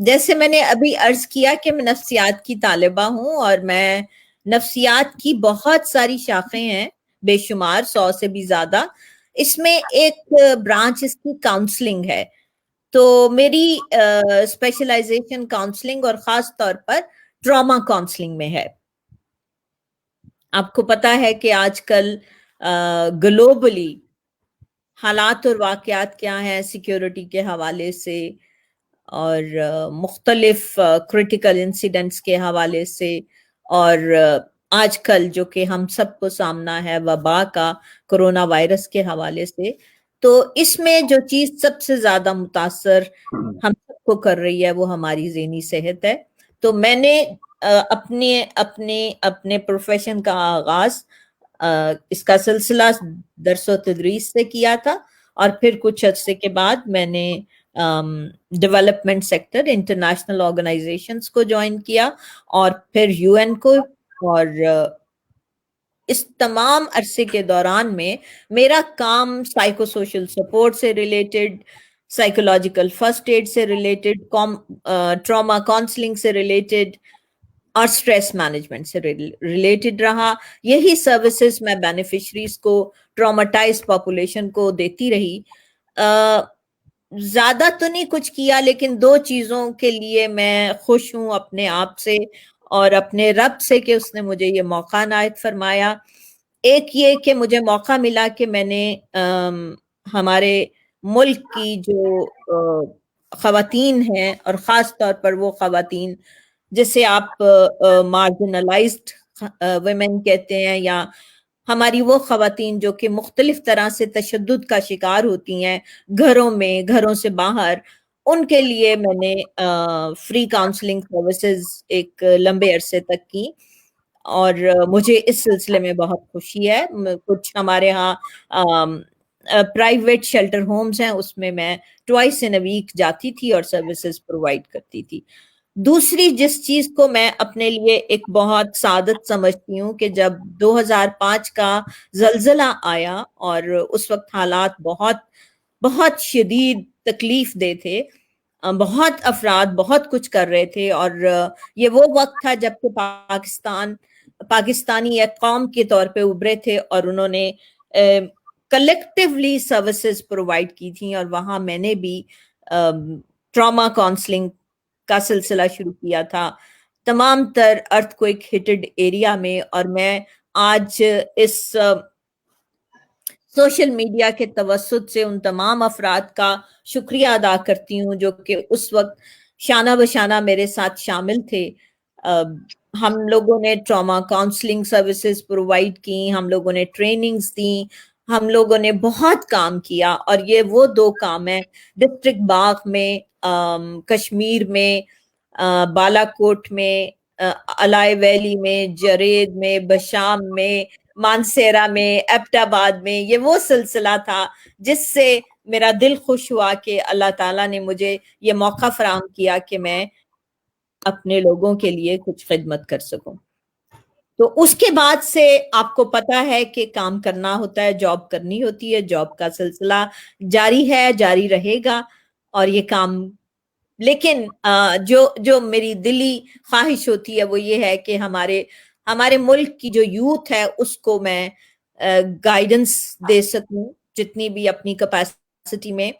جیسے میں نے ابھی عرض کیا کہ میں نفسیات کی طالبہ ہوں اور میں نفسیات کی بہت ساری شاخیں ہیں، بے شمار، 100 سے بھی زیادہ. اس میں ایک برانچ اس کی کاؤنسلنگ ہے. تو میری اسپیشلائزیشن کاؤنسلنگ اور خاص طور پر ٹراما کاؤنسلنگ میں ہے. آپ کو پتا ہے کہ آج کل گلوبلی حالات اور واقعات کیا ہیں سیکیورٹی کے حوالے سے اور مختلف کرٹیکل انسیڈنٹس کے حوالے سے، اور آج کل جو کہ ہم سب کو سامنا ہے وبا کا، کرونا وائرس کے حوالے سے. تو اس میں جو چیز سب سے زیادہ متاثر ہم سب کو کر رہی ہے وہ ہماری ذہنی صحت ہے. تو میں نے اپنے پروفیشن کا آغاز اس کا سلسلہ درس و تدریس سے کیا تھا، اور پھر کچھ عرصے کے بعد میں نے ڈیولپمنٹ سیکٹر انٹرنیشنل آرگنائزیشنز کو جوائن کیا، اور پھر یو این کو. اور اس تمام عرصے کے دوران میں میرا کام سائیکو سوشل سپورٹ سے ریلیٹڈ، سائیکولوجیکل فرسٹ ایڈ سے ریلیٹڈ، ٹراما کاؤنسلنگ سے ریلیٹڈ اور اسٹریس مینجمنٹ سے ریلیٹڈ رہا. یہی سروسز میں بینیفیشریز کو، ٹراماٹائز پاپولیشن کو دیتی رہی. زیادہ تو نہیں کچھ کیا، لیکن 2 چیزوں کے لیے میں خوش ہوں اپنے آپ سے اور اپنے رب سے کہ اس نے مجھے یہ موقع عنایت فرمایا. ایک یہ کہ مجھے موقع ملا کہ میں نے ہمارے ملک کی جو خواتین ہیں، اور خاص طور پر وہ خواتین جسے آپ مارجنلائزڈ ویمن کہتے ہیں، یا ہماری وہ خواتین جو کہ مختلف طرح سے تشدد کا شکار ہوتی ہیں گھروں میں، گھروں سے باہر، ان کے لیے میں نے فری کاؤنسلنگ سروسز ایک لمبے عرصے تک کی. اور مجھے اس سلسلے میں بہت خوشی ہے. کچھ ہمارے ہاں پرائیویٹ شیلٹر ہومز ہیں، اس میں میں ٹوائس ان اے ویک جاتی تھی اور سروسز پرووائڈ کرتی تھی. دوسری جس چیز کو میں اپنے لیے ایک بہت سعادت سمجھتی ہوں کہ جب 2005 کا زلزلہ آیا اور اس وقت حالات بہت بہت شدید تکلیف دہ تھے، بہت افراد بہت کچھ کر رہے تھے، اور یہ وہ وقت تھا جب کہ پاکستانی ایک قوم کے طور پہ ابھرے تھے اور انہوں نے کلیکٹیولی سروسز پرووائڈ کی تھیں. اور وہاں میں نے بھی ٹراما کاؤنسلنگ کا سلسلہ شروع کیا تھا تمام تر ارتھ کوئک ہٹڈ ایریا میں. اور میں آج اس سوشل میڈیا کے توسط سے ان تمام افراد کا شکریہ ادا کرتی ہوں جو کہ اس وقت شانہ بشانہ میرے ساتھ شامل تھے. ہم لوگوں نے ٹراما کاؤنسلنگ سروسز پرووائڈ کی، ہم لوگوں نے ٹریننگز دیں، ہم لوگوں نے بہت کام کیا. اور یہ وہ 2 کام ہیں ڈسٹرکٹ باغ میں، کشمیر میں، بالا کوٹ میں، علائے ویلی میں، جرید میں، بشام میں، مانسیرا میں، ایبٹ آباد میں. یہ وہ سلسلہ تھا جس سے میرا دل خوش ہوا کہ اللہ تعالیٰ نے مجھے یہ موقع فراہم کیا کہ میں اپنے لوگوں کے لیے کچھ خدمت کر سکوں. تو اس کے بعد سے آپ کو پتا ہے کہ کام کرنا ہوتا ہے، جاب کرنی ہوتی ہے، جاب کا سلسلہ جاری ہے، جاری رہے گا. اور یہ کام، لیکن جو میری دلی خواہش ہوتی ہے وہ یہ ہے کہ ہمارے ملک کی جو یوتھ ہے اس کو میں گائیڈنس دے سکوں جتنی بھی اپنی کیپیسٹی میں.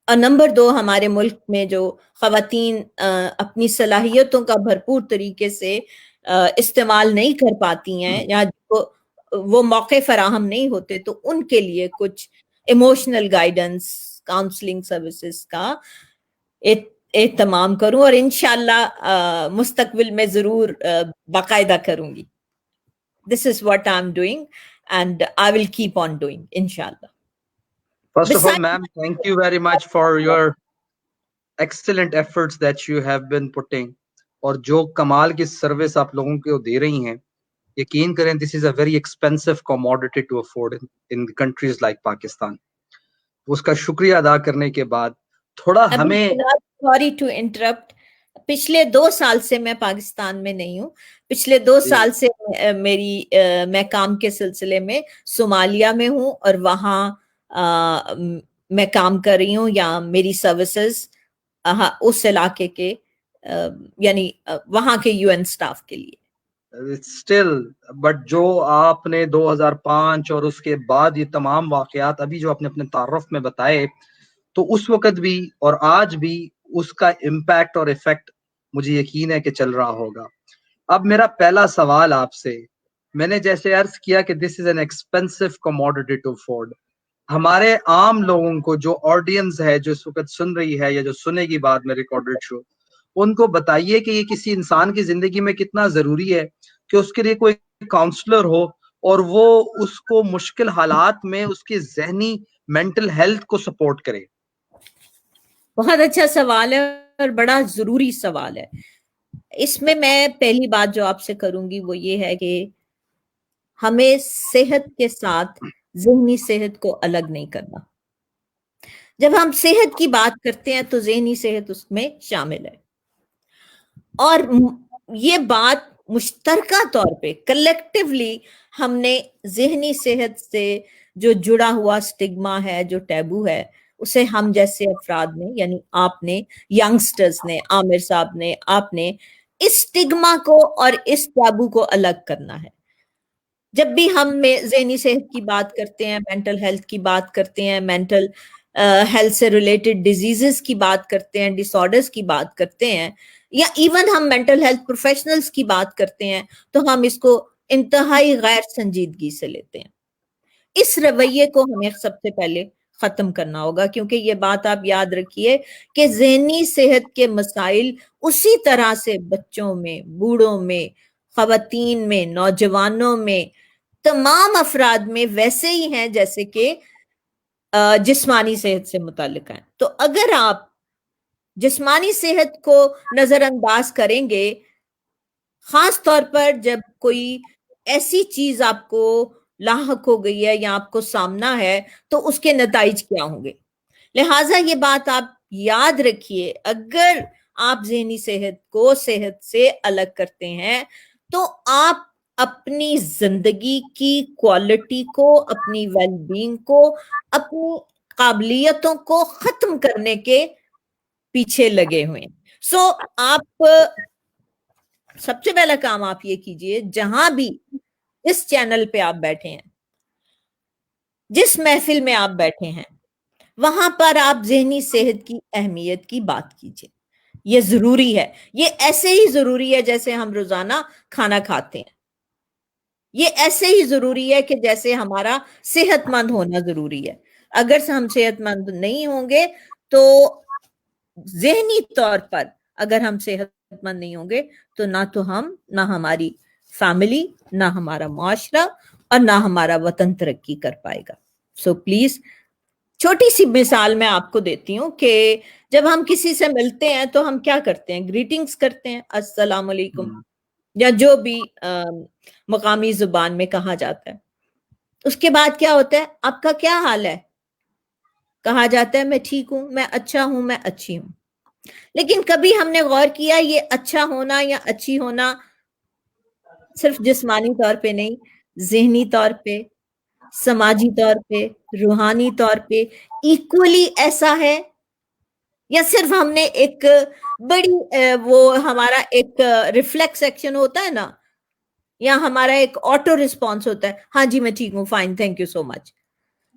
اور نمبر 2، ہمارے ملک میں جو خواتین اپنی صلاحیتوں کا بھرپور طریقے سے استعمال نہیں کر پاتی ہیں یا وہ موقع فراہم نہیں ہوتے، تو ان کے لیے کچھ ایموشنل گائیڈنس کاؤنسلنگ سروسز کا اہتمام کروں، اور انشاءاللہ مستقبل میں ضرور باقاعدہ کروں گی. This is what I'm doing and I will keep on doing, inshallah. First of all, ma'am, thank you very much for your excellent efforts that you have been putting. اور جو کمال کی سروس آپ لوگوں کو دے رہی ہیں، یقین کریں this is a very expensive commodity to afford in countries like Pakistan. اس کا شکریہ ادا کرنے کے بعد تھوڑا ہمیں سوری ٹو انٹرپٹ، پچھلے 2 سال سے میں پاکستان میں نہیں ہوں. پچھلے 2 سال سے میں کام کے سلسلے میں صومالیہ میں ہوں اور وہاں میں کام کر رہی ہوں، یا میری سروسز اس علاقے کے یعنی وہاں کے UN سٹاف کے لیے. اسٹل بٹ جو آپ نے 2005 اور اس کے بعد یہ تمام واقعات ابھی جو آپ نے اپنے تعارف میں بتائے, تو اس وقت بھی اور آج بھی اس کا امپیکٹ اور افیکٹ مجھے یقین ہے کہ چل رہا ہوگا. اب میرا پہلا سوال آپ سے, میں نے جیسے عرض کیا کہ this is an expensive commodity to afford, ہمارے عام لوگوں کو جو آڈینس ہے جو اس وقت سن رہی ہے یا جو سنے گی بعد میں ریکارڈڈ شو, ان کو بتائیے کہ یہ کسی انسان کی زندگی میں کتنا ضروری ہے کہ اس کے لیے کوئی کاؤنسلر ہو اور وہ اس کو مشکل حالات میں اس کی ذہنی مینٹل ہیلتھ کو سپورٹ کرے. بہت اچھا سوال ہے اور بڑا ضروری سوال ہے. اس میں پہلی بات جو آپ سے کروں گی وہ یہ ہے کہ ہمیں صحت کے ساتھ ذہنی صحت کو الگ نہیں کرنا. جب ہم صحت کی بات کرتے ہیں تو ذہنی صحت اس میں شامل ہے, اور یہ بات مشترکہ طور پہ کلیکٹیولی ہم نے ذہنی صحت سے جو جڑا ہوا سٹگما ہے, جو ٹیبو ہے, اسے ہم جیسے افراد نے, یعنی آپ نے, ینگسٹرز نے, عامر صاحب نے, آپ نے اس سٹگما کو اور اس ٹیبو کو الگ کرنا ہے. جب بھی ہم ذہنی صحت کی بات کرتے ہیں, مینٹل ہیلتھ کی بات کرتے ہیں, مینٹل ہیلتھ سے ریلیٹڈ ڈیزیزز کی بات کرتے ہیں, ڈس آرڈرز کی بات کرتے ہیں, یا ایون ہم مینٹل ہیلتھ پروفیشنلز کی بات کرتے ہیں, تو ہم اس کو انتہائی غیر سنجیدگی سے لیتے ہیں. اس رویے کو ہمیں سب سے پہلے ختم کرنا ہوگا, کیونکہ یہ بات آپ یاد رکھیے کہ ذہنی صحت کے مسائل اسی طرح سے بچوں میں, بوڑھوں میں, خواتین میں, نوجوانوں میں, تمام افراد میں ویسے ہی ہیں جیسے کہ جسمانی صحت سے متعلق ہیں. تو اگر آپ جسمانی صحت کو نظر انداز کریں گے, خاص طور پر جب کوئی ایسی چیز آپ کو لاحق ہو گئی ہے یا آپ کو سامنا ہے, تو اس کے نتائج کیا ہوں گے. لہٰذا یہ بات آپ یاد رکھیے, اگر آپ ذہنی صحت کو صحت سے الگ کرتے ہیں تو آپ اپنی زندگی کی کوالٹی کو, اپنی ویل بینگ کو, اپنی قابلیتوں کو ختم کرنے کے پیچھے لگے ہوئے. سو آپ سب سے پہلا کام آپ یہ کیجئے, جہاں بھی جس چینل پہ آپ بیٹھے ہیں, جس محفل میں آپ بیٹھے ہیں, وہاں پر آپ ذہنی صحت کی اہمیت کی بات کیجئے. یہ ضروری ہے, یہ ایسے ہی ضروری ہے جیسے ہم روزانہ کھانا کھاتے ہیں. یہ ایسے ہی ضروری ہے کہ جیسے ہمارا صحت مند ہونا ضروری ہے. اگر ہم صحت مند نہیں ہوں گے تو ذہنی طور پر اگر ہم صحت مند نہیں ہوں گے تو نہ تو ہم, نہ ہماری فیملی, نہ ہمارا معاشرہ اور نہ ہمارا وطن ترقی کر پائے گا. سو پلیز, چھوٹی سی مثال میں آپ کو دیتی ہوں کہ جب ہم کسی سے ملتے ہیں تو ہم کیا کرتے ہیں, گریٹنگز کرتے ہیں, السلام علیکم, یا جو بھی مقامی زبان میں کہا جاتا ہے. اس کے بعد کیا ہوتا ہے, آپ کا کیا حال ہے, کہا جاتا ہے میں ٹھیک ہوں, میں اچھا ہوں, میں اچھی ہوں. لیکن کبھی ہم نے غور کیا یہ اچھا ہونا یا اچھی ہونا صرف جسمانی طور پہ نہیں, ذہنی طور پہ, سماجی طور پہ, روحانی طور پہ ایکولی ایسا ہے, یا صرف ہم نے ایک بڑی وہ ہمارا ایک ریفلیکس ایکشن ہوتا ہے نا, یا ہمارا ایک آٹو ریسپانس ہوتا ہے, ہاں جی میں ٹھیک ہوں, فائن, تھینک یو سو مچ.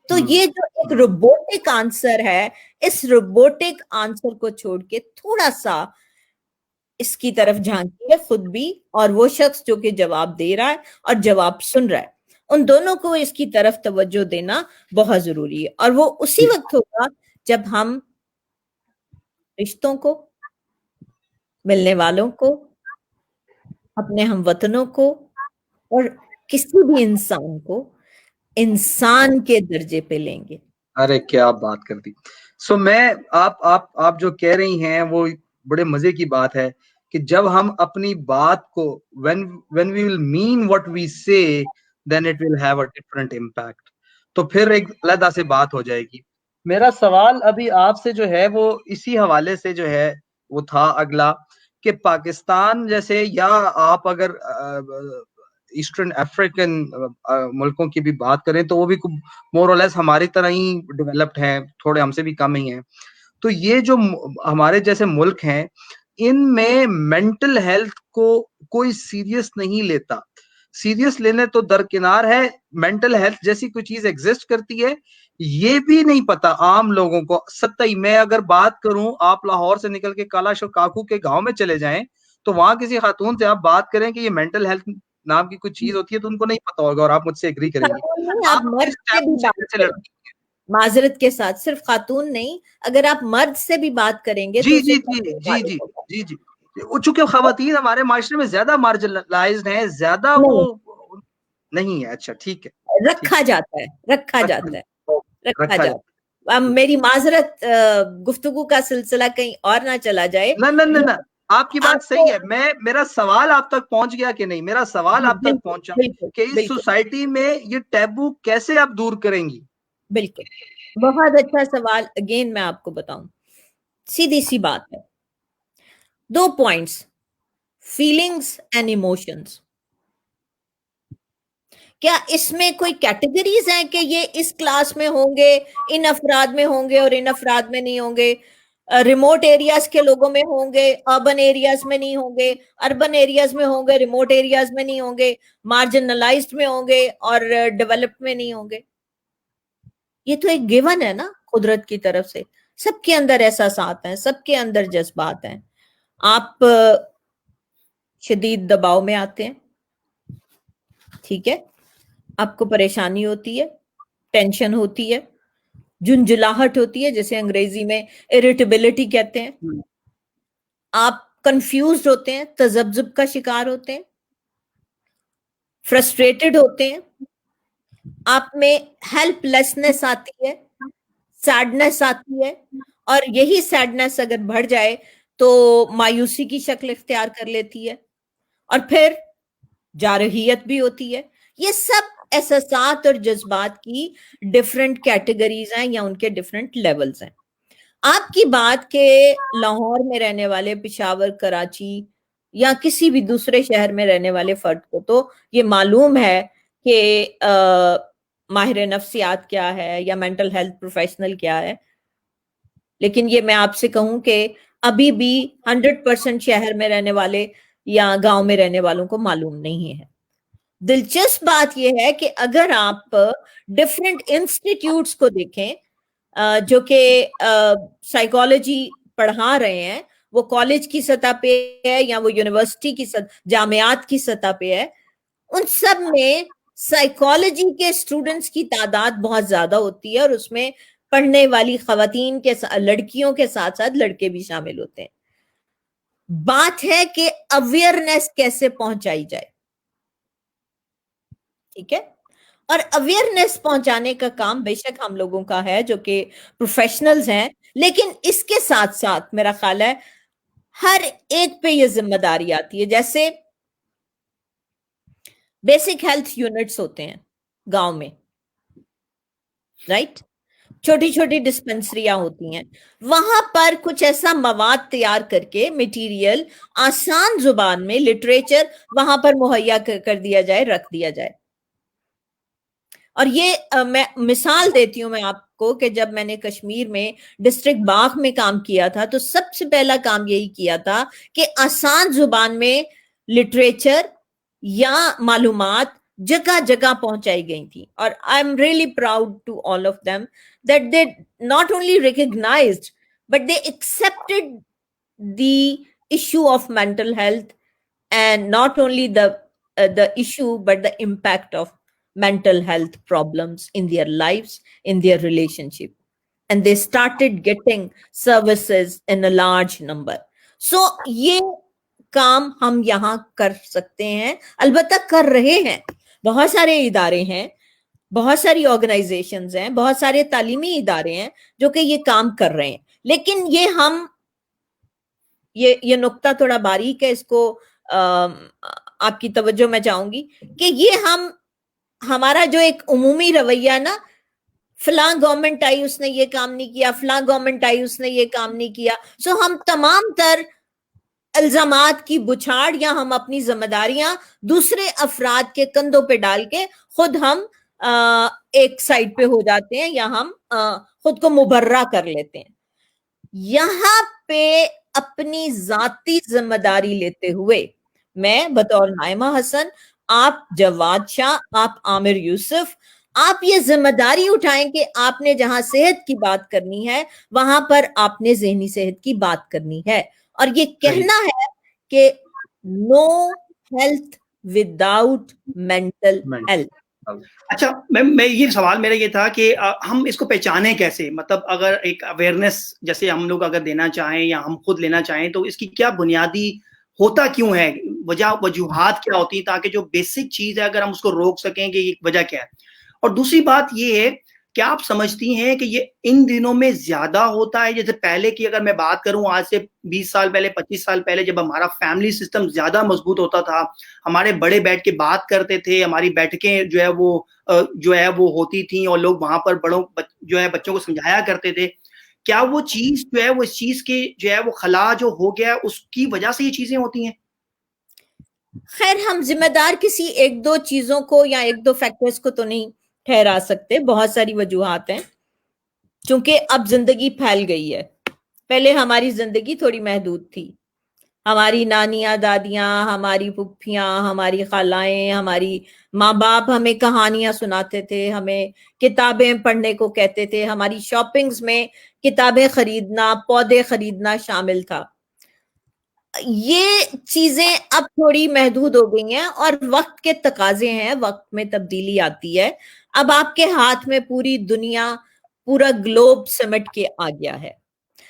تو یہ جو ایک روبوٹک آنسر ہے, اس روبوٹک آنسر کو چھوڑ کے تھوڑا سا اس کی طرف جھانکیے خود بھی, اور وہ شخص جو کہ جواب دے رہا ہے اور جواب سن رہا ہے, ان دونوں کو اس کی طرف توجہ دینا بہت ضروری ہے. اور وہ اسی وقت ہوگا جب ہم رشتوں کو, ملنے والوں کو, اپنے ہم وطنوں کو اور کسی بھی انسان کو انسان کے درجے پہ لیں گے. ارے کیا بات کر دی. سو میں آپ جو کہہ رہی ہیں وہ بڑے مزے کی بات ہے کہ جب ہم اپنی بات کو when we will mean what we say then it will have a different impact, تو پھر ایک علیحدہ سے بات ہو جائے گی. میرا سوال ابھی آپ سے جو ہے وہ اسی حوالے سے جو ہے وہ تھا اگلا, کہ پاکستان جیسے, یا آپ اگر ایسٹرن افریقن ملکوں کی بھی بات کریں تو وہ بھی مور اور لیس ہماری طرح ہی ڈیولپڈ ہیں, تھوڑے ہم سے بھی کم ہی ہیں. تو یہ جو ہمارے جیسے ملک ہیں, ان میں مینٹل ہیلتھ کو کوئی سیریس نہیں لیتا. سیریس لینے تو درکنار ہے, مینٹل ہیلتھ جیسی کوئی چیز ایگزسٹ کرتی ہے یہ بھی نہیں پتا عام لوگوں کو. ستائی میں اگر بات کروں, آپ لاہور سے نکل کے کالاش اور کاکو کے گاؤں میں چلے جائیں تو وہاں کسی خاتون سے آپ بات کریں کہ یہ مینٹل ہیلتھ نام کی کوئی چیز ہوتی ہے تو ان کو نہیں پتا ہوگا, اور آپ مجھ سے ایگری کریں گے. آپ مرد سے بھی بات کریں, معذرت کے ساتھ, صرف خاتون نہیں, اگر آپ مرد سے بھی بات کریں گے جی جی جی جی جی جی جی چونکہ خواتین ہمارے معاشرے میں زیادہ مارجنلائزڈ ہیں, زیادہ وہ نہیں ہے. اچھا ٹھیک ہے, رکھا جاتا ہے. میری معذرت, گفتگو کا سلسلہ کہیں اور نہ چلا جائے. نہ آپ کی بات صحیح ہے. میرا سوال آپ تک پہنچ گیا کہ نہیں؟ میرا سوال آپ تک پہنچا کہ اس سوسائٹی میں یہ ٹیبو کیسے آپ دور کریں گی؟ بالکل, بہت اچھا سوال. اگین میں آپ کو بتاؤں, سیدھی سی بات ہے, 2 پوائنٹس, فیلنگز اینڈ ایموشنز. کیا اس میں کوئی کیٹیگریز ہیں کہ یہ اس کلاس میں ہوں گے, ان افراد میں ہوں گے اور ان افراد میں نہیں ہوں گے, ریموٹ ایریاز کے لوگوں میں ہوں گے, اربن ایریاز میں نہیں ہوں گے, اربن ایریاز میں ہوں گے, ریموٹ ایریاز میں نہیں ہوں گے, مارجنلائزڈ میں ہوں گے اور ڈیولپڈ میں نہیں ہوں گے؟ یہ تو ایک گیون ہے نا قدرت کی طرف سے. سب کے اندر احساسات ہیں, سب کے اندر جذبات ہیں. آپ شدید دباؤ میں آتے ہیں, ٹھیک ہے, آپ کو پریشانی ہوتی ہے, ٹینشن ہوتی ہے, جنجلاہٹ ہوتی ہے جسے انگریزی میں اریٹیبلٹی کہتے ہیں, آپ کنفیوزڈ ہوتے ہیں, تذبذب کا شکار ہوتے ہیں, فرسٹریٹڈ ہوتے ہیں, آپ میں ہیلپ لیسنس آتی ہے, سیڈنس آتی ہے, اور یہی سیڈنس اگر بڑھ جائے تو مایوسی کی شکل اختیار کر لیتی ہے, اور پھر جارحیت بھی ہوتی ہے. یہ سب احساسات اور جذبات کی ڈفرنٹ کیٹیگریز ہیں یا ان کے ڈفرنٹ لیولز ہیں. آپ کی بات کہ لاہور میں رہنے والے, پشاور, کراچی یا کسی بھی دوسرے شہر میں رہنے والے فرد کو تو یہ معلوم ہے کہ ماہر نفسیات کیا ہے یا مینٹل ہیلتھ پروفیشنل کیا ہے, لیکن یہ میں آپ سے کہوں کہ ابھی بھی 100% شہر میں رہنے والے یا گاؤں میں رہنے والوں کو معلوم نہیں ہے. دلچسپ بات یہ ہے کہ اگر آپ ڈفرینٹ انسٹیٹیوٹس کو دیکھیں جو کہ سائیکالوجی پڑھا رہے ہیں, وہ کالج کی سطح پہ ہے یا وہ یونیورسٹی کی سطح, جامعات کی سطح پہ ہے, ان سب میں سائیکالوجی کے اسٹوڈنٹس کی تعداد بہت زیادہ ہوتی ہے, اور اس میں پڑھنے والی خواتین کے لڑکیوں کے ساتھ ساتھ لڑکے بھی شامل ہوتے ہیں. بات ہے کہ اویئرنیس کیسے پہنچائی جائے, ٹھیک ہے, اور اویئرنیس پہنچانے کا کام بے شک ہم لوگوں کا ہے جو کہ پروفیشنلز ہیں, لیکن اس کے ساتھ ساتھ میرا خیال ہے ہر ایک پہ یہ ذمہ داری آتی ہے. جیسے بیسک ہیلتھ یونٹس ہوتے ہیں گاؤں میں, رائٹ, چھوٹی چھوٹی ڈسپنسریاں ہوتی ہیں, وہاں پر کچھ ایسا مواد تیار کر کے, مٹیریل آسان زبان میں, لٹریچر وہاں پر مہیا کر دیا جائے, رکھ دیا جائے. اور یہ میں مثال دیتی ہوں میں آپ کو کہ جب میں نے کشمیر میں ڈسٹرکٹ باغ میں کام کیا تھا تو سب سے پہلا کام یہی کیا تھا کہ آسان زبان میں لٹریچر یا معلومات جگہ جگہ پہنچائی گئی تھی. اور I am really proud to all of them that they not only recognised but they accepted the issue of mental health and not only the issue but the impact of mental health problems in their lives, in their relationship, and they started getting services in a large number. So یہ کام ہم یہاں کر سکتے ہیں, البتہ کر رہے ہیں. بہت سارے ادارے ہیں, بہت ساری آرگنائزیشنز ہیں, بہت سارے تعلیمی ادارے ہیں جو کہ یہ کام کر رہے ہیں, لیکن یہ ہم یہ نقطہ تھوڑا باریک ہے, اس کو آپ کی توجہ میں چاہوں گی کہ یہ ہمارا جو ایک عمومی رویہ نا, فلاں گورنمنٹ آئی اس نے یہ کام نہیں کیا, فلاں گورنمنٹ آئی اس نے یہ کام نہیں کیا, سو ہم تمام تر الزامات کی بچھاڑ یا ہم اپنی ذمہ داریاں دوسرے افراد کے کندھوں پہ ڈال کے خود ہم ایک سائڈ پہ ہو جاتے ہیں یا ہم خود کو مبرہ کر لیتے ہیں. یہاں پہ اپنی ذاتی ذمہ داری لیتے ہوئے، میں بطور نائمہ حسن، آپ جواد شاہ، آپ عامر یوسف، آپ یہ ذمہ داری اٹھائیں کہ آپ نے جہاں صحت کی بات کرنی ہے وہاں پر آپ نے ذہنی صحت کی بات کرنی ہے، اور یہ کہنا ہے کہ no health without mental health. اچھا میں یہ سوال میرا یہ تھا کہ ہم اس کو پہچانے کیسے؟ مطلب اگر ایک اویئرنیس جیسے ہم لوگ اگر دینا چاہیں یا ہم خود لینا چاہیں تو اس کی کیا بنیادی ہوتا کیوں ہے، وجوہات کیا ہوتی ہیں تاکہ جو بیسک چیز ہے اگر ہم اس کو روک سکیں کہ یہ وجہ کیا ہے؟ اور دوسری بات یہ ہے کہ آپ سمجھتی ہیں کہ یہ ان دنوں میں زیادہ ہوتا ہے؟ جیسے پہلے کی اگر میں بات کروں، آج سے 20 سال پہلے 25 سال پہلے جب ہمارا فیملی سسٹم زیادہ مضبوط ہوتا تھا، ہمارے بڑے بیٹھ کے بات کرتے تھے، ہماری بیٹھکیں جو ہے وہ ہوتی تھیں اور لوگ وہاں پر بڑوں جو ہے بچوں کو سمجھایا کرتے تھے، کیا وہ چیز جو ہے وہ اس چیز کی جو ہے وہ خلا جو ہو گیا اس کی وجہ سے یہ چیزیں ہوتی ہیں؟ خیر، ہم ذمہ دار کسی ایک دو چیزوں کو یا ایک دو فیکٹرز کو تو نہیں ٹھہرا سکتے، بہت ساری وجوہات ہیں، چونکہ اب زندگی پھیل گئی ہے. پہلے ہماری زندگی تھوڑی محدود تھی، ہماری نانیاں، دادیاں، ہماری پھپھیاں، ہماری خالائیں، ہماری ماں باپ ہمیں کہانیاں سناتے تھے، ہمیں کتابیں پڑھنے کو کہتے تھے، ہماری شاپنگز میں کتابیں خریدنا، پودے خریدنا شامل تھا. یہ چیزیں اب تھوڑی محدود ہو گئی ہیں اور وقت کے تقاضے ہیں، وقت میں تبدیلی آتی ہے. اب آپ کے ہاتھ میں پوری دنیا، پورا گلوب سمٹ کے آ گیا ہے،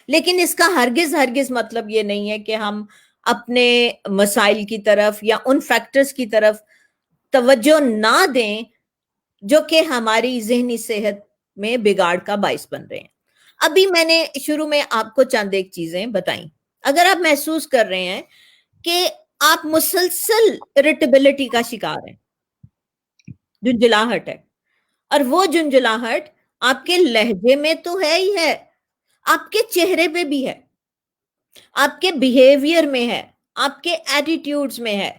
لیکن اس کا ہرگز مطلب یہ نہیں ہے کہ ہم اپنے مسائل کی طرف یا ان فیکٹرز کی طرف توجہ نہ دیں جو کہ ہماری ذہنی صحت میں بگاڑ کا باعث بن رہے ہیں. ابھی میں نے شروع میں آپ کو چند ایک چیزیں بتائیں. اگر آپ محسوس کر رہے ہیں کہ آپ مسلسل irritability کا شکار ہیں، جھنجھلاہٹ ہے، اور وہ جھنجھلاہٹ آپ کے لہجے میں تو ہے ہی ہے، آپ کے چہرے پہ بھی ہے، آپ کے بیہیویئر میں ہے، آپ کے ایٹیٹیوڈز میں ہے،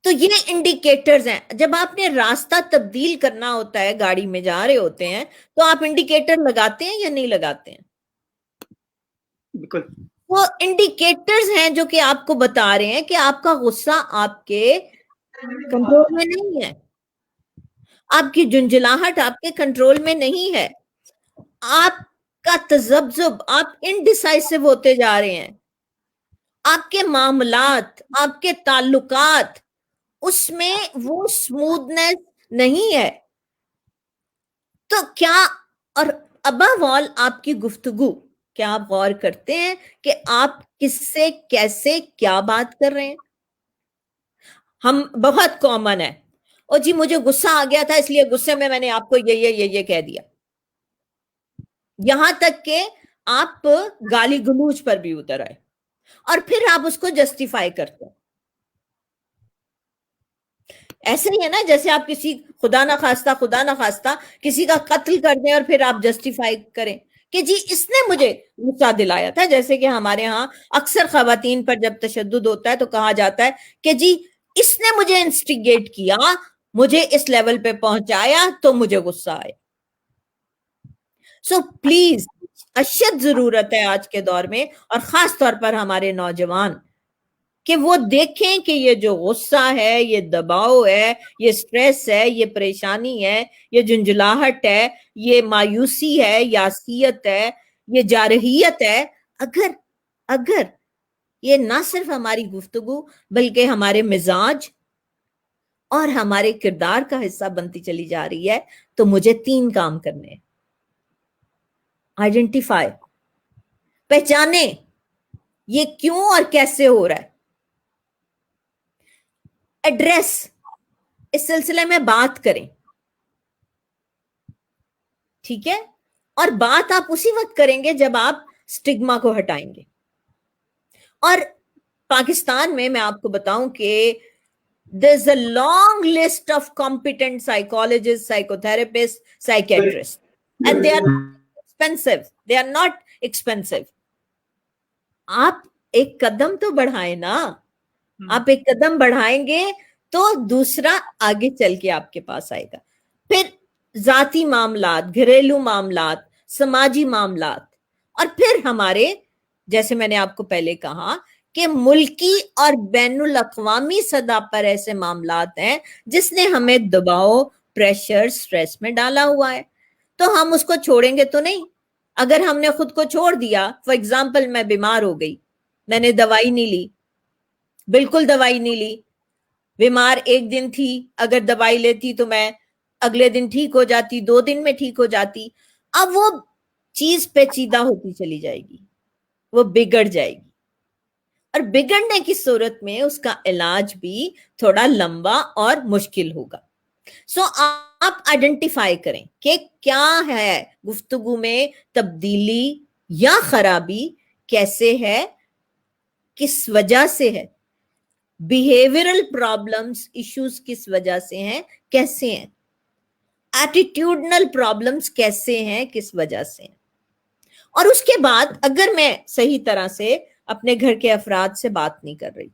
تو یہ انڈیکیٹرز ہیں. جب آپ نے راستہ تبدیل کرنا ہوتا ہے، گاڑی میں جا رہے ہوتے ہیں، تو آپ انڈیکیٹر لگاتے ہیں یا نہیں لگاتے ہیں؟ بالکل. وہ انڈیکیٹرز ہیں جو کہ آپ کو بتا رہے ہیں کہ آپ کا غصہ آپ کے کنٹرول میں نہیں ہے، آپ کی جھنجھلاہٹ آپ کے کنٹرول میں نہیں ہے، آپ کا تذبذب، آپ انڈیسائسو ہوتے جا رہے ہیں، آپ کے معاملات، آپ کے تعلقات، اس میں وہ سموتھنس نہیں ہے. تو کیا، اور ابو آل آپ کی گفتگو، کیا آپ غور کرتے ہیں کہ آپ کس سے کیسے کیا بات کر رہے ہیں؟ ہم بہت کامن ہے، اور جی مجھے غصہ آ گیا تھا اس لیے غصے میں نے آپ کو یہ کہہ دیا، یہاں تک کہ آپ گالی گلوچ پر بھی اتر آئے اور پھر آپ اس کو جسٹیفائی کرتے ہیں. ایسے ہی ہے نا جیسے آپ کسی خدا نہ خواستہ کسی کا قتل کر دیں اور پھر آپ جسٹیفائی کریں کہ جی اس نے مجھے غصہ دلایا تھا. جیسے کہ ہمارے ہاں اکثر خواتین پر جب تشدد ہوتا ہے تو کہا جاتا ہے کہ جی اس نے مجھے انسٹیگیٹ کیا، مجھے اس لیول پہ پہنچایا تو مجھے غصہ آیا. سو پلیز، اشد ضرورت ہے آج کے دور میں، اور خاص طور پر ہمارے نوجوان، کہ وہ دیکھیں کہ یہ جو غصہ ہے، یہ دباؤ ہے، یہ سٹریس ہے، یہ پریشانی ہے، یہ جھنجھلاہٹ ہے، یہ مایوسی ہے، یاسیت ہے، یہ جارحیت ہے، اگر یہ نہ صرف ہماری گفتگو بلکہ ہمارے مزاج اور ہمارے کردار کا حصہ بنتی چلی جا رہی ہے، تو مجھے 3 کام کرنے ہیں. آئیڈینٹیفائی، پہچانے یہ کیوں اور کیسے ہو رہا ہے. ایڈریس، اس سلسلے میں بات کریں، ٹھیک ہے؟ اور بات آپ اسی وقت کریں گے جب آپ سٹگما کو ہٹائیں گے. اور پاکستان میں آپ کو بتاؤں کہ there's a long list of competent psychologists, psychotherapists, psychiatrists, and they are not expensive. آپ ایک قدم تو بڑھائیں نا، آپ ایک قدم بڑھائیں گے تو دوسرا آگے چل کے آپ کے پاس آئے گا. پھر ذاتی معاملات، گھریلو معاملات، سماجی معاملات، اور پھر ہمارے جیسے میں نے آپ کو پہلے کہا کہ ملکی اور بین الاقوامی سطح پر ایسے معاملات ہیں جس نے ہمیں دباؤ، پریشر، سٹریس میں ڈالا ہوا ہے، تو ہم اس کو چھوڑیں گے تو نہیں. اگر ہم نے خود کو چھوڑ دیا، فار ایگزامپل میں بیمار ہو گئی، میں نے دوائی نہیں لی، بالکل دوائی نہیں لی، بیمار ایک دن تھی، اگر دوائی لیتی تو میں اگلے دن ٹھیک ہو جاتی، 2 دن میں ٹھیک ہو جاتی. اب وہ چیز پیچیدہ ہوتی چلی جائے گی، وہ بگڑ جائے گی، اور بگڑنے کی صورت میں اس کا علاج بھی تھوڑا لمبا اور مشکل ہوگا. سو آپ آئیڈینٹیفائی کریں کہ کیا ہے گفتگو میں تبدیلی یا خرابی، کیسے ہے، کس وجہ سے ہے، بیہیویئرل پرابلمز، ایشوز کس وجہ سے ہیں، کیسے ہیں، ایٹیٹیوڈنل پرابلمز کیسے ہیں، کس وجہ سے ہیں. اور اس کے بعد اگر میں صحیح طرح سے اپنے گھر کے افراد سے بات نہیں کر رہی،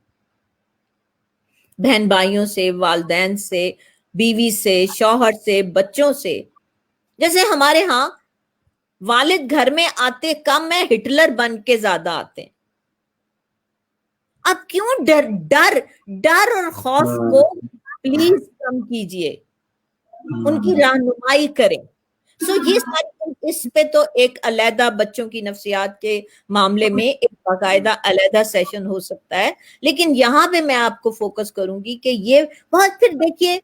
بہن بھائیوں سے، والدین سے، بیوی سے، شوہر سے، بچوں سے، جیسے ہمارے ہاں والد گھر میں آتے کم ہے، ہٹلر بن کے زیادہ آتے ہیں. اب کیوں ڈر اور خوف کو پلیز کم کیجئے، ان کی رہنمائی کریں. سو یہ ساری، اس پہ تو ایک علیحدہ بچوں کی نفسیات کے معاملے میں ایک باقاعدہ علیحدہ سیشن ہو سکتا ہے، لیکن یہاں پہ میں آپ کو فوکس کروں گی کہ یہ بہت، پھر دیکھیے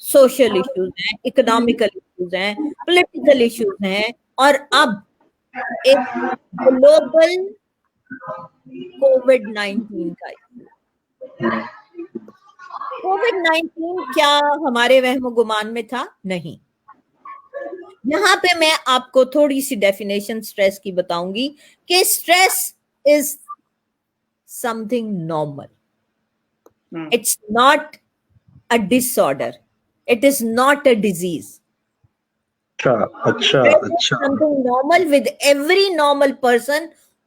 سوشل ایشوز ہیں، اکنامیکل ایشوز ہیں، پولیٹیکل ایشوز ہیں، اور اب ایک گلوبل کووڈ-19 کا ایشو. کووڈ-19 کیا ہمارے وہم و گمان میں تھا؟ نہیں. یہاں پہ میں آپ کو تھوڑی سی ڈیفینیشن سٹریس کی بتاؤں گی کہ stress is something normal. It's not a disorder, it is not a disease. Something normal with every normal person,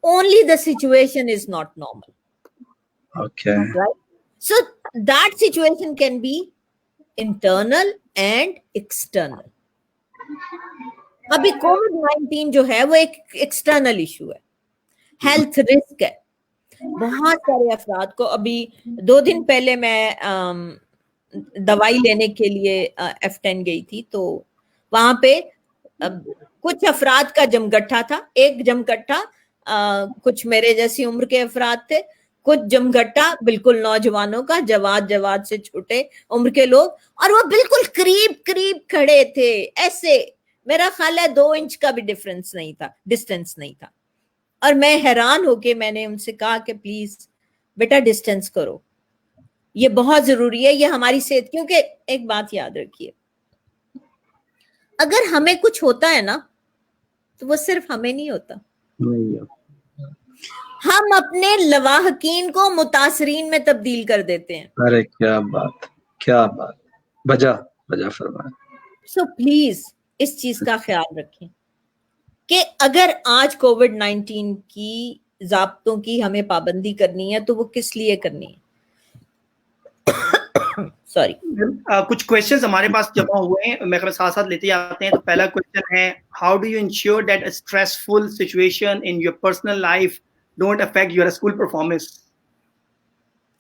only the situation is not normal. Okay. Right? So that situation can be internal and external. ابھی COVID-19 جو ہے وہ ایک external issue ہے، health risk ہے. بہت سارے افراد کو، ابھی 2 دن پہلے میں دوائی لینے کے لیے F10 گئی تھی، تو وہاں پہ کچھ افراد کا جمگٹھا تھا. ایک جمگٹھا کچھ میرے جیسی عمر کے افراد تھے، کچھ جمگٹھا بالکل نوجوانوں کا، جواد سے چھوٹے عمر کے لوگ، اور وہ بالکل قریب کھڑے تھے ایسے. میرا خیال ہے 2 انچ کا بھی ڈسٹینس نہیں تھا. اور میں حیران ہو کے میں نے ان سے کہا کہ پلیز بیٹا ڈسٹینس کرو، یہ بہت ضروری ہے، یہ ہماری صحت. کیونکہ ایک بات یاد رکھیے، اگر ہمیں کچھ ہوتا ہے نا تو وہ صرف ہمیں نہیں ہوتا، ہم اپنے لواحقین کو متاثرین میں تبدیل کر دیتے ہیں. ارے کیا بات بجا فرمایا. سو پلیز اس چیز کا خیال رکھیں کہ اگر آج کووڈ-19 کی ضابطوں کی ہمیں پابندی کرنی ہے تو وہ کس لیے کرنی ہے. سوری، کچھ کوشچنز ہمارے پاس جمع ہوئے ہیں، میں ساتھ ساتھ لیتے آتے ہیں. تو پہلا کوشچن ہے، how do you ensure that a stressful situation in your personal life don't affect your school performance?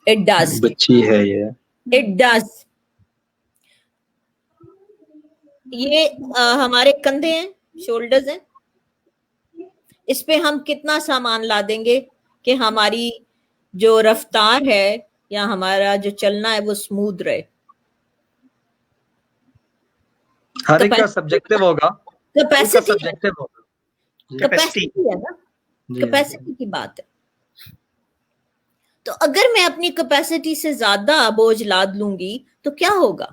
It does, بچی ہے یہ، اٹ ڈز. یہ ہمارے کندھے ہیں، شولڈرز ہیں، اس پہ ہم کتنا سامان لا دیں گے کہ ہماری جو رفتار ہے یا ہمارا جو چلنا ہے وہ سموتھ رہے. ہر ایک کا سبجیکٹو ہوگا، کیپیسٹی Capacity. ہے نا، کیپیسٹی کی بات ہے. تو اگر میں اپنی کیپیسٹی سے زیادہ بوجھ لاد لوں گی تو کیا ہوگا؟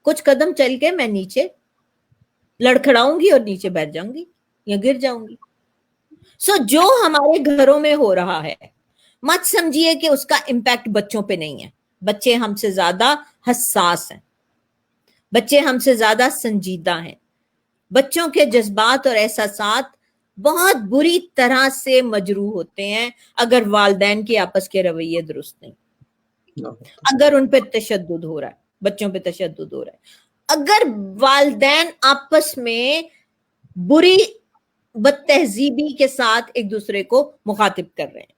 کچھ قدم چل کے میں نیچے لڑکھڑاؤں گی اور نیچے بیٹھ جاؤں گی یا گر جاؤں گی. سو جو ہمارے گھروں میں ہو رہا ہے، مت سمجھیے کہ اس کا امپیکٹ بچوں پہ نہیں ہے. بچے ہم سے زیادہ حساس ہیں، بچے ہم سے زیادہ سنجیدہ ہیں. بچوں کے جذبات اور احساسات بہت بری طرح سے مجروح ہوتے ہیں اگر والدین کے آپس کے رویے درست نہیں، اگر ان پہ تشدد ہو رہا ہے، بچوں پہ تشدد ہو رہا ہے، اگر والدین آپس میں بری بد تہذیبی کے ساتھ ایک دوسرے کو مخاطب کر رہے ہیں.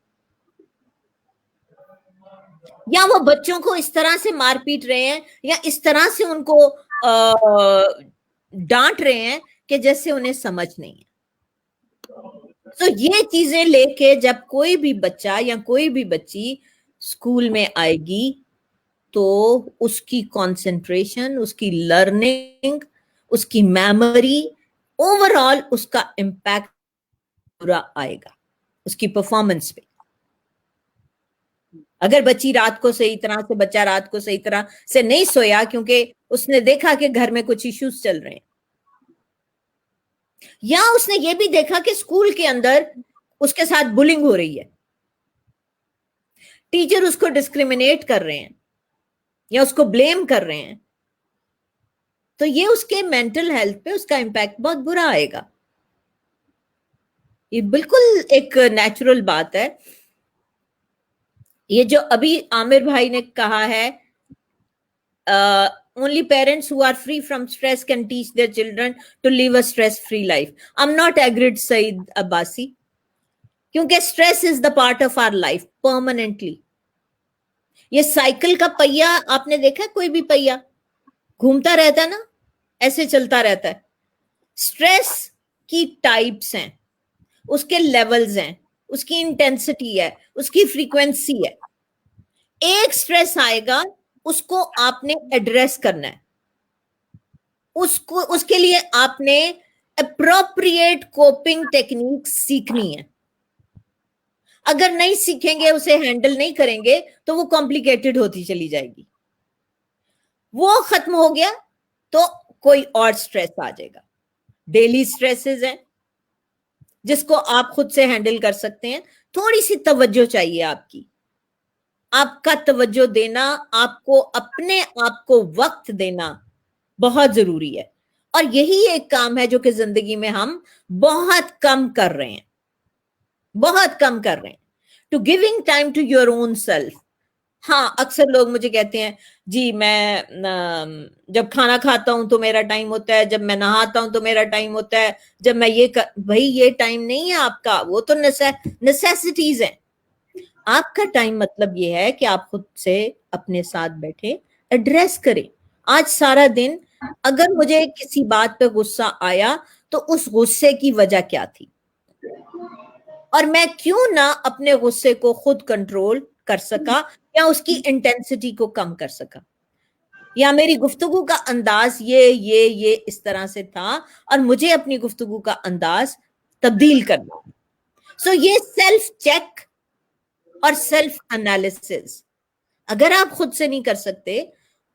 یا وہ بچوں کو اس طرح سے مار پیٹ رہے ہیں یا اس طرح سے ان کو ڈانٹ رہے ہیں کہ جیسے انہیں سمجھ نہیں ہے. تو یہ چیزیں لے کے جب کوئی بھی بچہ یا کوئی بھی بچی اسکول میں آئے گی تو اس کی کانسنٹریشن، اس کی لرننگ، اس کی میموری، اوور آل اس کا امپیکٹ پورا آئے گا اس کی پرفارمنس پہ. اگر بچہ رات کو صحیح طرح سے نہیں سویا کیونکہ اس نے دیکھا کہ گھر میں کچھ ایشوز چل رہے ہیں، یا اس نے یہ بھی دیکھا کہ اسکول کے اندر اس کے ساتھ بلنگ ہو رہی ہے، ٹیچر اس کو ڈسکریمنیٹ کر رہے ہیں یا اس کو بلیم کر رہے ہیں، تو یہ اس کے مینٹل ہیلتھ پہ اس کا امپیکٹ بہت برا آئے گا. یہ بالکل ایک نیچرل بات ہے. یہ جو ابھی عامر بھائی نے کہا ہے only parents who are free from stress can teach their children to live a stress-free life. I'm not agreed, Saeed Abbasi. کیونکہ stress is the part of our life permanently. یہ سائیکل کا پہیا آپ نے دیکھا، کوئی بھی پہیا گھومتا رہتا ہے نا، ایسے چلتا رہتا ہے. اسٹریس کی ٹائپس ہیں، اس کے لیولز ہیں، اس کی انٹینسٹی ہے، اس کی فریکوینسی ہے. ایک سٹریس آئے گا، اس کو آپ نے ایڈریس کرنا ہے، اس کے لیے آپ نے اپروپریٹ کوپنگ ٹیکنیک سیکھنی ہے. اگر نہیں سیکھیں گے، اسے ہینڈل نہیں کریں گے تو وہ کمپلیکیٹڈ ہوتی چلی جائے گی. وہ ختم ہو گیا تو کوئی اور سٹریس آ جائے گا. ڈیلی سٹریسز ہیں جس کو آپ خود سے ہینڈل کر سکتے ہیں. تھوڑی سی توجہ چاہیے آپ کی، آپ کا توجہ دینا، آپ کو اپنے آپ کو وقت دینا بہت ضروری ہے. اور یہی ایک کام ہے جو کہ زندگی میں ہم بہت کم کر رہے ہیں، بہت کم کر رہے ہیں. To giving time to your own self. ہاں، اکثر لوگ مجھے کہتے ہیں جی میں جب کھانا کھاتا ہوں تو میرا ٹائم ہوتا ہے، جب میں نہاتا ہوں تو میرا ٹائم ہوتا ہے، جب میں بھائی یہ ٹائم نہیں ہے آپ کا، وہ تو نیسیسٹیز ہیں. آپ کا ٹائم مطلب یہ ہے کہ آپ خود سے اپنے ساتھ بیٹھے، ایڈریس کریں. آج سارا دن اگر مجھے کسی بات پہ غصہ آیا تو اس غصے کی وجہ کیا تھی، اور میں کیوں نہ اپنے غصے کو خود کنٹرول کر سکا یا اس کی انٹینسٹی کو کم کر سکا، یا میری گفتگو کا انداز یہ اس طرح سے تھا اور مجھے اپنی گفتگو کا انداز تبدیل کرنا. سو یہ سیلف چیک اور سیلف انالیسس اگر آپ خود سے نہیں کر سکتے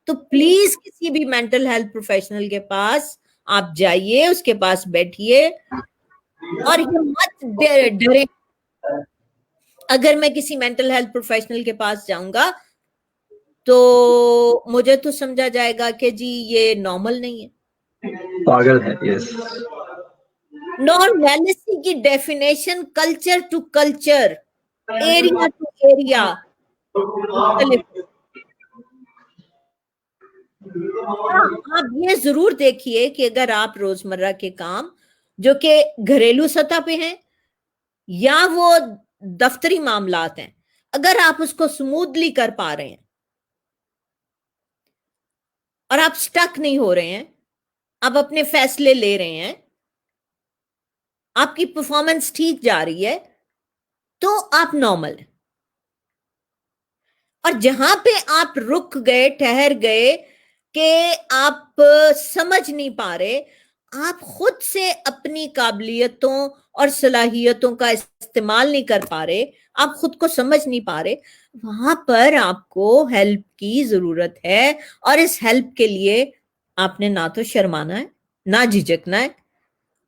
تو پلیز کسی بھی مینٹل ہیلتھ پروفیشنل کے پاس آپ جائیے، اس کے پاس بیٹھیے اور مت ڈرے. اگر میں کسی مینٹل ہیلتھ پروفیشنل کے پاس جاؤں گا تو مجھے تو سمجھا جائے گا کہ جی یہ نارمل نہیں ہے، پاگل ہے. یس، نارملسی کی definition culture to culture, area to area مختلف. آپ یہ ضرور دیکھیے کہ اگر آپ روزمرہ کے کام جو کہ گھریلو سطح پہ ہیں یا وہ دفتری معاملات ہیں، اگر آپ اس کو سموتھلی کر پا رہے ہیں اور آپ سٹک نہیں ہو رہے ہیں، آپ اپنے فیصلے لے رہے ہیں، آپ کی پرفارمنس ٹھیک جا رہی ہے، تو آپ نارمل ہیں. اور جہاں پہ آپ رک گئے، ٹھہر گئے کہ آپ سمجھ نہیں پا رہے، آپ خود سے اپنی قابلیتوں اور صلاحیتوں کا استعمال نہیں کر پا رہے، آپ خود کو سمجھ نہیں پا رہے، وہاں پر آپ کو ہیلپ کی ضرورت ہے. اور اس ہیلپ کے لیے آپ نے نہ تو شرمانا ہے، نہ جھجکنا ہے،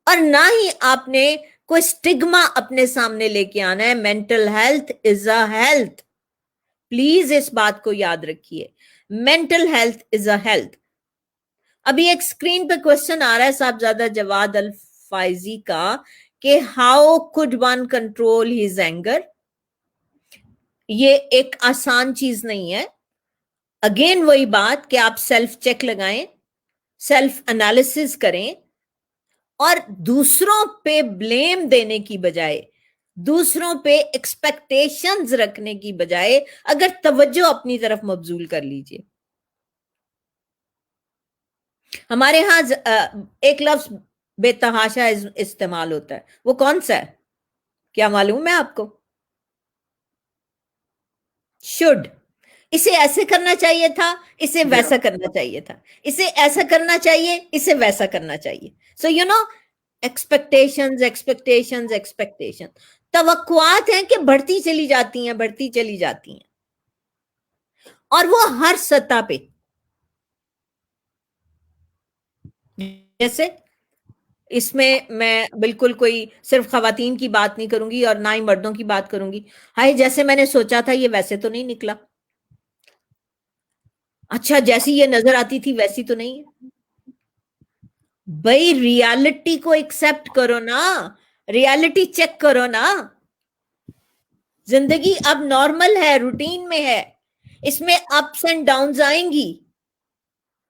اور نہ ہی آپ نے کوئی سٹگما اپنے سامنے لے کے آنا ہے. Mental health is a health. Please اس بات کو یاد رکھیے، mental health is a health. ابھی ایک اسکرین پہ کوشچن آ رہا ہے صاحبزادہ جواد الفائزی کا کہ how could one control his anger. یہ ایک آسان چیز نہیں ہے. اگین وہی بات کہ آپ سیلف چیک لگائیں، سیلف انالیسس کریں، اور دوسروں پہ بلیم دینے کی بجائے دوسروں پہ ایکسپیکٹیشنز رکھنے کی بجائے اگر توجہ اپنی طرف مبذول کر لیجئے. ہمارے ہاں ایک لفظ بے تحاشا استعمال ہوتا ہے, وہ کون سا ہے کیا معلوم ہے آپ کو؟ شوڈ. اسے ایسے کرنا چاہیے تھا, اسے ویسا کرنا چاہیے تھا, اسے ایسا کرنا چاہیے, اسے ویسا کرنا چاہیے. So you know expectations expectations expectation, توقعات ہیں کہ بڑھتی چلی جاتی ہیں بڑھتی چلی جاتی ہیں, اور وہ ہر سطح پہ. جیسے اس میں بالکل کوئی صرف خواتین کی بات نہیں کروں گی اور نہ ہی مردوں کی بات کروں گی. ہائے جیسے میں نے سوچا تھا یہ ویسے تو نہیں نکلا, اچھا جیسی یہ نظر آتی تھی ویسی تو نہیں ہے. بھائی ریالٹی کو ایکسپٹ کرو نا, ریالٹی چیک کرو نا. زندگی اب نارمل ہے, روٹین میں ہے, اس میں اپس اینڈ ڈاؤنز آئیں گی,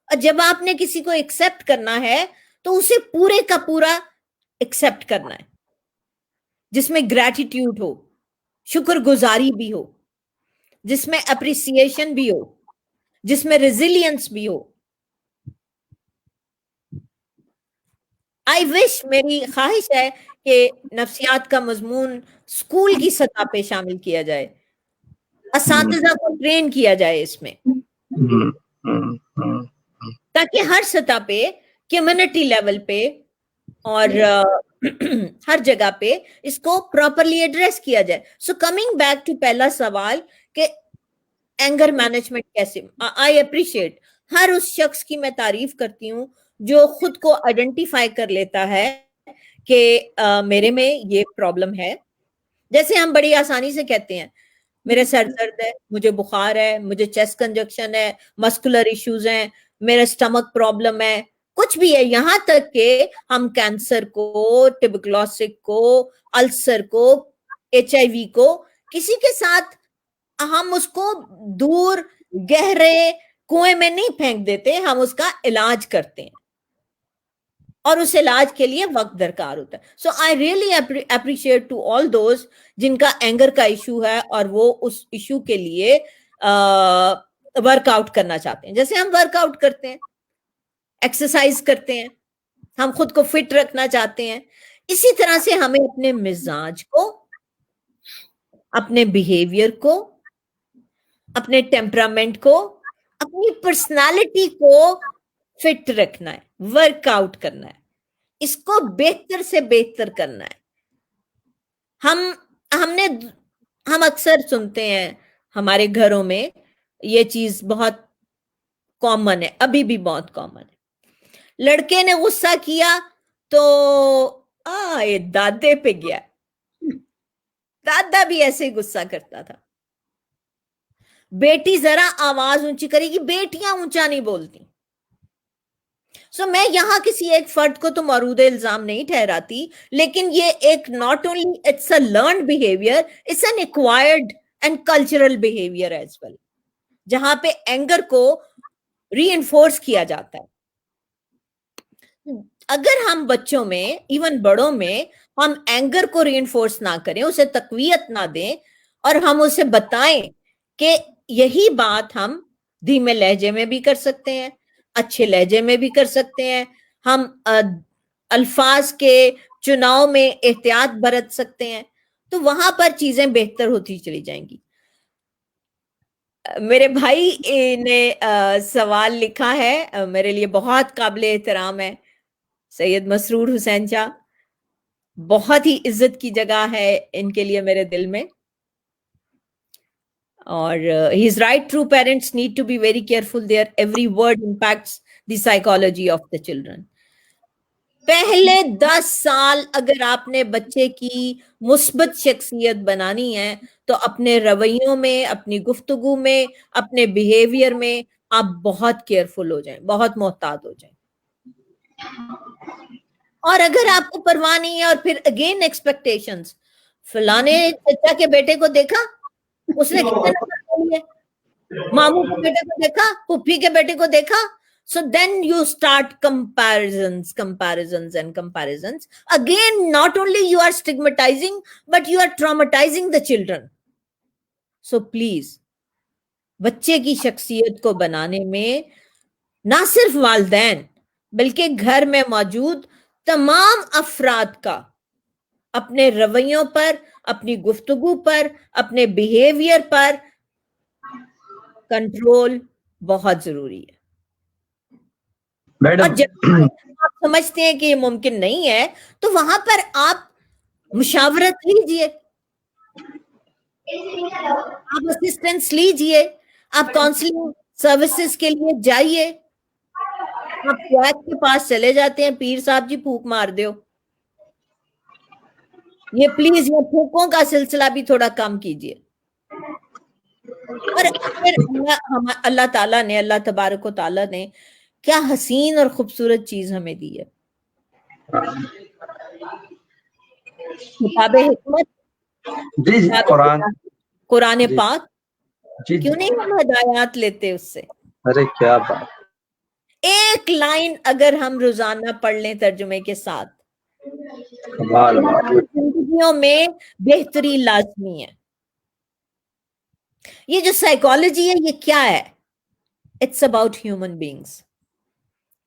اور جب آپ نے کسی کو ایکسپٹ کرنا ہے تو اسے پورے کا پورا ایکسپٹ کرنا ہے, جس میں گریٹیٹیوڈ ہو, شکر گزاری بھی ہو, جس میں اپریسیشن بھی ہو, جس میں ریزیلینس بھی ہو. آئی وش, میری خواہش ہے کہ نفسیات کا مضمون اسکول کی سطح پہ شامل کیا جائے, اساتذہ کو ٹرین کیا جائے اس میں, تاکہ ہر سطح پہ, کمیونٹی لیول پہ اور ہر جگہ پہ اس کو پراپرلی ایڈریس کیا جائے. سو کمنگ بیک ٹو پہلا سوال کہ اینگر مینجمنٹ کیسے, آئی اپریشیٹ, ہر اس شخص کی میں تعریف کرتی ہوں جو خود کو آئیڈینٹیفائی کر لیتا ہے کہ میرے میں یہ پرابلم ہے. جیسے ہم بڑی آسانی سے کہتے ہیں میرے سر درد ہے, مجھے بخار ہے, مجھے چیسٹ کنجکشن ہے, مسکولر ایشوز ہیں, میرا سٹمک پرابلم ہے, کچھ بھی ہے, یہاں تک کہ ہم کینسر کو, ٹیوبرکلوسس کو, السر کو, HIV کو, کسی کے ساتھ ہم اس کو دور گہرے کنویں میں نہیں پھینک دیتے, ہم اس کا علاج کرتے ہیں, اور اس علاج کے لیے وقت درکار ہوتا ہے. So I really appreciate to all those جن کا اینگر کا ایشو ہے اور وہ اس ایشو کے لیے ورک آؤٹ کرنا چاہتے ہیں. جیسے ہم ورک آؤٹ کرتے ہیں, ایکسرسائز کرتے ہیں, ہم خود کو فٹ رکھنا چاہتے ہیں, اسی طرح سے ہمیں اپنے مزاج کو, اپنے بیہیویئر کو, اپنے ٹیمپرامنٹ کو, اپنی پرسنالٹی کو فٹ رکھنا ہے, ورک آؤٹ کرنا ہے, اس کو بہتر سے بہتر کرنا ہے. ہم اکثر سنتے ہیں ہمارے گھروں میں, یہ چیز بہت کامن ہے, ابھی بھی بہت کامن ہے, لڑکے نے غصہ کیا تو دادے پہ گیا, دادا بھی ایسے ہی غصہ کرتا تھا, بیٹی ذرا آواز اونچی کرے گی, بیٹیاں اونچا نہیں بولتی. سو میں یہاں کسی ایک فرد کو تو مورود الزام نہیں ٹھہراتی, لیکن یہ ایک not only it's a learned behaviour, it's an acquired and cultural behaviour as well, جہاں پہ اینگر کو ری انفورس کیا جاتا ہے. اگر ہم بچوں میں, ایون بڑوں میں, ہم اینگر کو ری انفورس نہ کریں, اسے تقویت نہ دیں, اور ہم اسے بتائیں کہ یہی بات ہم دھیمے لہجے میں بھی کر سکتے ہیں, اچھے لہجے میں بھی کر سکتے ہیں, ہم الفاظ کے چناؤ میں احتیاط برت سکتے ہیں, تو وہاں پر چیزیں بہتر ہوتی چلی جائیں گی. میرے بھائی نے سوال لکھا ہے, میرے لیے بہت قابل احترام ہے, سید مسرور حسین شاہ, بہت ہی عزت کی جگہ ہے ان کے لیے میرے دل میں. اور he is right, true parents need to be very careful, their every word impacts the psychology of the children. پہلے 10 سال اگر آپ نے بچے کی مثبت شخصیت بنانی ہے تو اپنے رویوں میں, اپنی گفتگو میں, اپنے بیہیویئر میں آپ بہت کیئرفل ہو جائیں, بہت محتاط ہو جائیں. اور اگر آپ کو پرواہ نہیں ہے, اور پھر اگین ایکسپیکٹیشنز, فلانے چچا کے بیٹے کو دیکھا, اس نے کتنے نمبر لیے, ماموں کے بیٹے کو دیکھا, پھوپھی کے بیٹے کو دیکھا, So then you start comparisons. Again, not only you are stigmatizing, but you are traumatizing the children. So please, بچے کی شخصیت کو بنانے میں نہ صرف والدین بلکہ گھر میں موجود تمام افراد کا اپنے رویوں پر، اپنی گفتگو پر، اپنے بیہیویئر پر کنٹرول بہت ضروری ہے. اور میڈم جب آپ سمجھتے ہیں کہ یہ ممکن نہیں ہے تو وہاں پر آپ مشاورت لیجئے، آپ اسسٹنس لیجئے، آپ کاؤنسلنگ سروسز کے لیے جائیے. آپ قیاد کے پاس چلے جاتے ہیں، پیر صاحب جی پھونک مار دیو. یہ پلیز یہ پھونکوں کا سلسلہ بھی تھوڑا کم کیجئے. اور پھر اللہ تعالیٰ نے، اللہ تبارک و تعالیٰ نے کیا حسین اور خوبصورت چیز ہمیں دی ہے، کتاب حکمت، جی جی قرآن جی پاک. جی کیوں نہیں ہم ہدایات لیتے اس سے؟ ارے کیا بات. ایک لائن اگر ہم روزانہ پڑھ لیں ترجمے کے ساتھ، زندگیوں میں بہتری لازمی ہے. یہ جو سائیکالوجی ہے یہ کیا ہے؟ It's about human beings,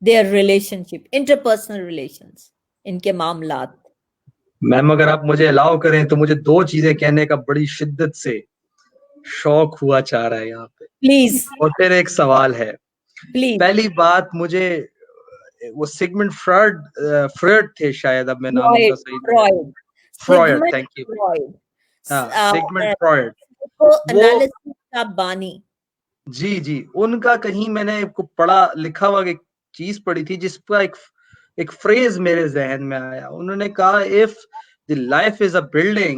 their relationship, interpersonal relations, ان کے معاملات. میم اگر آپ مجھے الاؤ کریں تو مجھے 2 چیزیں کہنے کا بڑی شدت سے شوق ہوا چاہ رہا ہے یہاں پہ، پلیز اور پھر ایک سوال ہے. پلیز. پہلی بات، مجھے وہ سیگمنٹ فرائڈ تھے شاید، اب میں نام ان کا صحیح فرائڈ، تھینک یو. ہاں سیگمنٹ فرائڈ، انالیسس کا بانی. جی جی، ان کا کہیں میں نے پڑھا لکھا ہوا ایک چیز پڑھی تھی جس کا ایک فریز میرے ذہن میں آیا. انہوں نے کہا if the life is a building,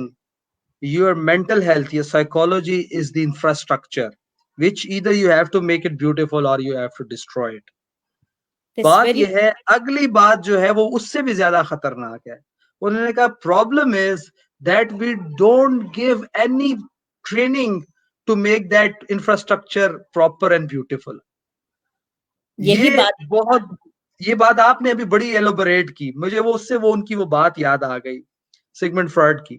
your mental health, your psychology is the infrastructure which either you have to make it beautiful or you have to destroy it. بات یہ ہے، اگلی بات جو ہے وہ اس سے بھی زیادہ خطرناک ہے. انہوں نے کہا problem is that we don't give any training to make that infrastructure proper and beautiful. یہ بات آپ نے ابھی بڑی ایلوبریٹ کی، مجھے وہ اس سے ان کی وہ بات یاد آ گئی سیگمنٹ فرائڈ کی.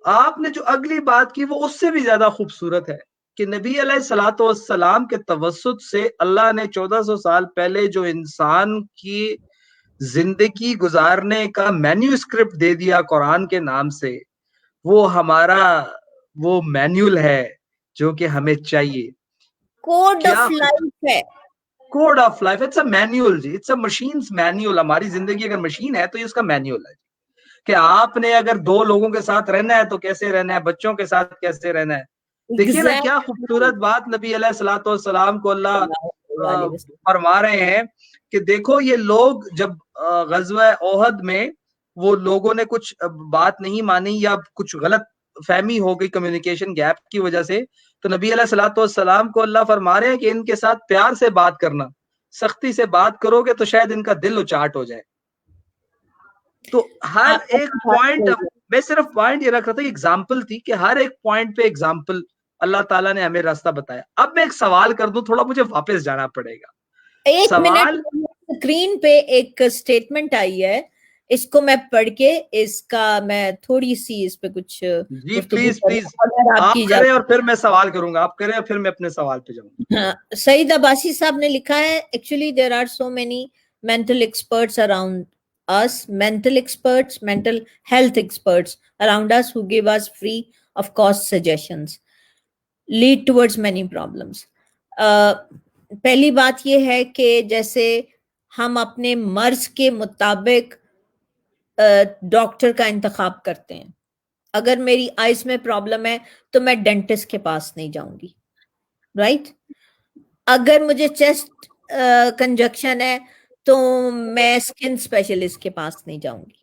آپ نے جو اگلی بات کی وہ اس سے بھی زیادہ خوبصورت ہے کہ نبی علیہ الصلوۃ والسلام کے توسط سے اللہ نے 1400 سال پہلے جو انسان کی زندگی گزارنے کا مینیوسکرپٹ دے دیا قرآن کے نام سے، وہ ہمارا وہ مینیول ہے جو کہ ہمیں چاہیے. کوڈ آف لائف ہے، code of life. It's a manual جی، اٹس اے مشینز مینیول. ہماری زندگی اگر مشین ہے تو یہ اس کا مینیول ہے کہ آپ نے اگر 2 لوگوں کے ساتھ رہنا ہے تو کیسے رہنا ہے، بچوں کے ساتھ کیسے رہنا ہے. دیکھیے نا کیا خوبصورت بات نبی علیہ الصلوۃ والسلام کو اللہ فرما رہے ہیں کہ دیکھو یہ لوگ جب غزوہ احد میں وہ لوگوں نے کچھ بات نہیں مانی یا کچھ غلط فہمی ہو گئی کمیونیکیشن گیپ کی وجہ سے، تو نبی علیہ الصلوۃ والسلام کو اللہ فرما رہے ہیں کہ ان کے ساتھ پیار سے بات کرنا، سختی سے بات کرو گے تو شاید ان کا دل اچاٹ ہو جائے. تو ہر ایک پوائنٹ، میں صرف پوائنٹ یہ رکھ رہا تھا کہ ایگزامپل تھی کہ ہر ایک پوائنٹ پہ ایگزامپل اللہ تعالیٰ نے ہمیں راستہ بتایا. اب میں ایک سوال کر دوں، تھوڑا مجھے واپس جانا پڑے گا. ایک منٹ، اسکرین پہ ایک سٹیٹمنٹ آئی ہے، اس کو میں پڑھ کے اس کا میں تھوڑی سی اس پہ کچھ جی پلیز آپ کریں اور پھر میں سوال کروں گا، آپ کریں اور پھر میں اپنے سوال پہ جاؤں. سعید عباسی صاحب نے لکھا ہے actually there are so many mental experts around us, mental health experts around us who give us free of cost suggestions, lead towards many problems. پہلی بات یہ ہے کہ جیسے ہم اپنے مرض کے مطابق ڈاکٹر کا انتخاب کرتے ہیں. اگر میری آئز میں پرابلم ہے تو میں ڈینٹسٹ کے پاس نہیں جاؤں گی، رائٹ؟ اگر مجھے چیسٹ کنجکشن ہے تو میں اسکن اسپیشلسٹ کے پاس نہیں جاؤں گی.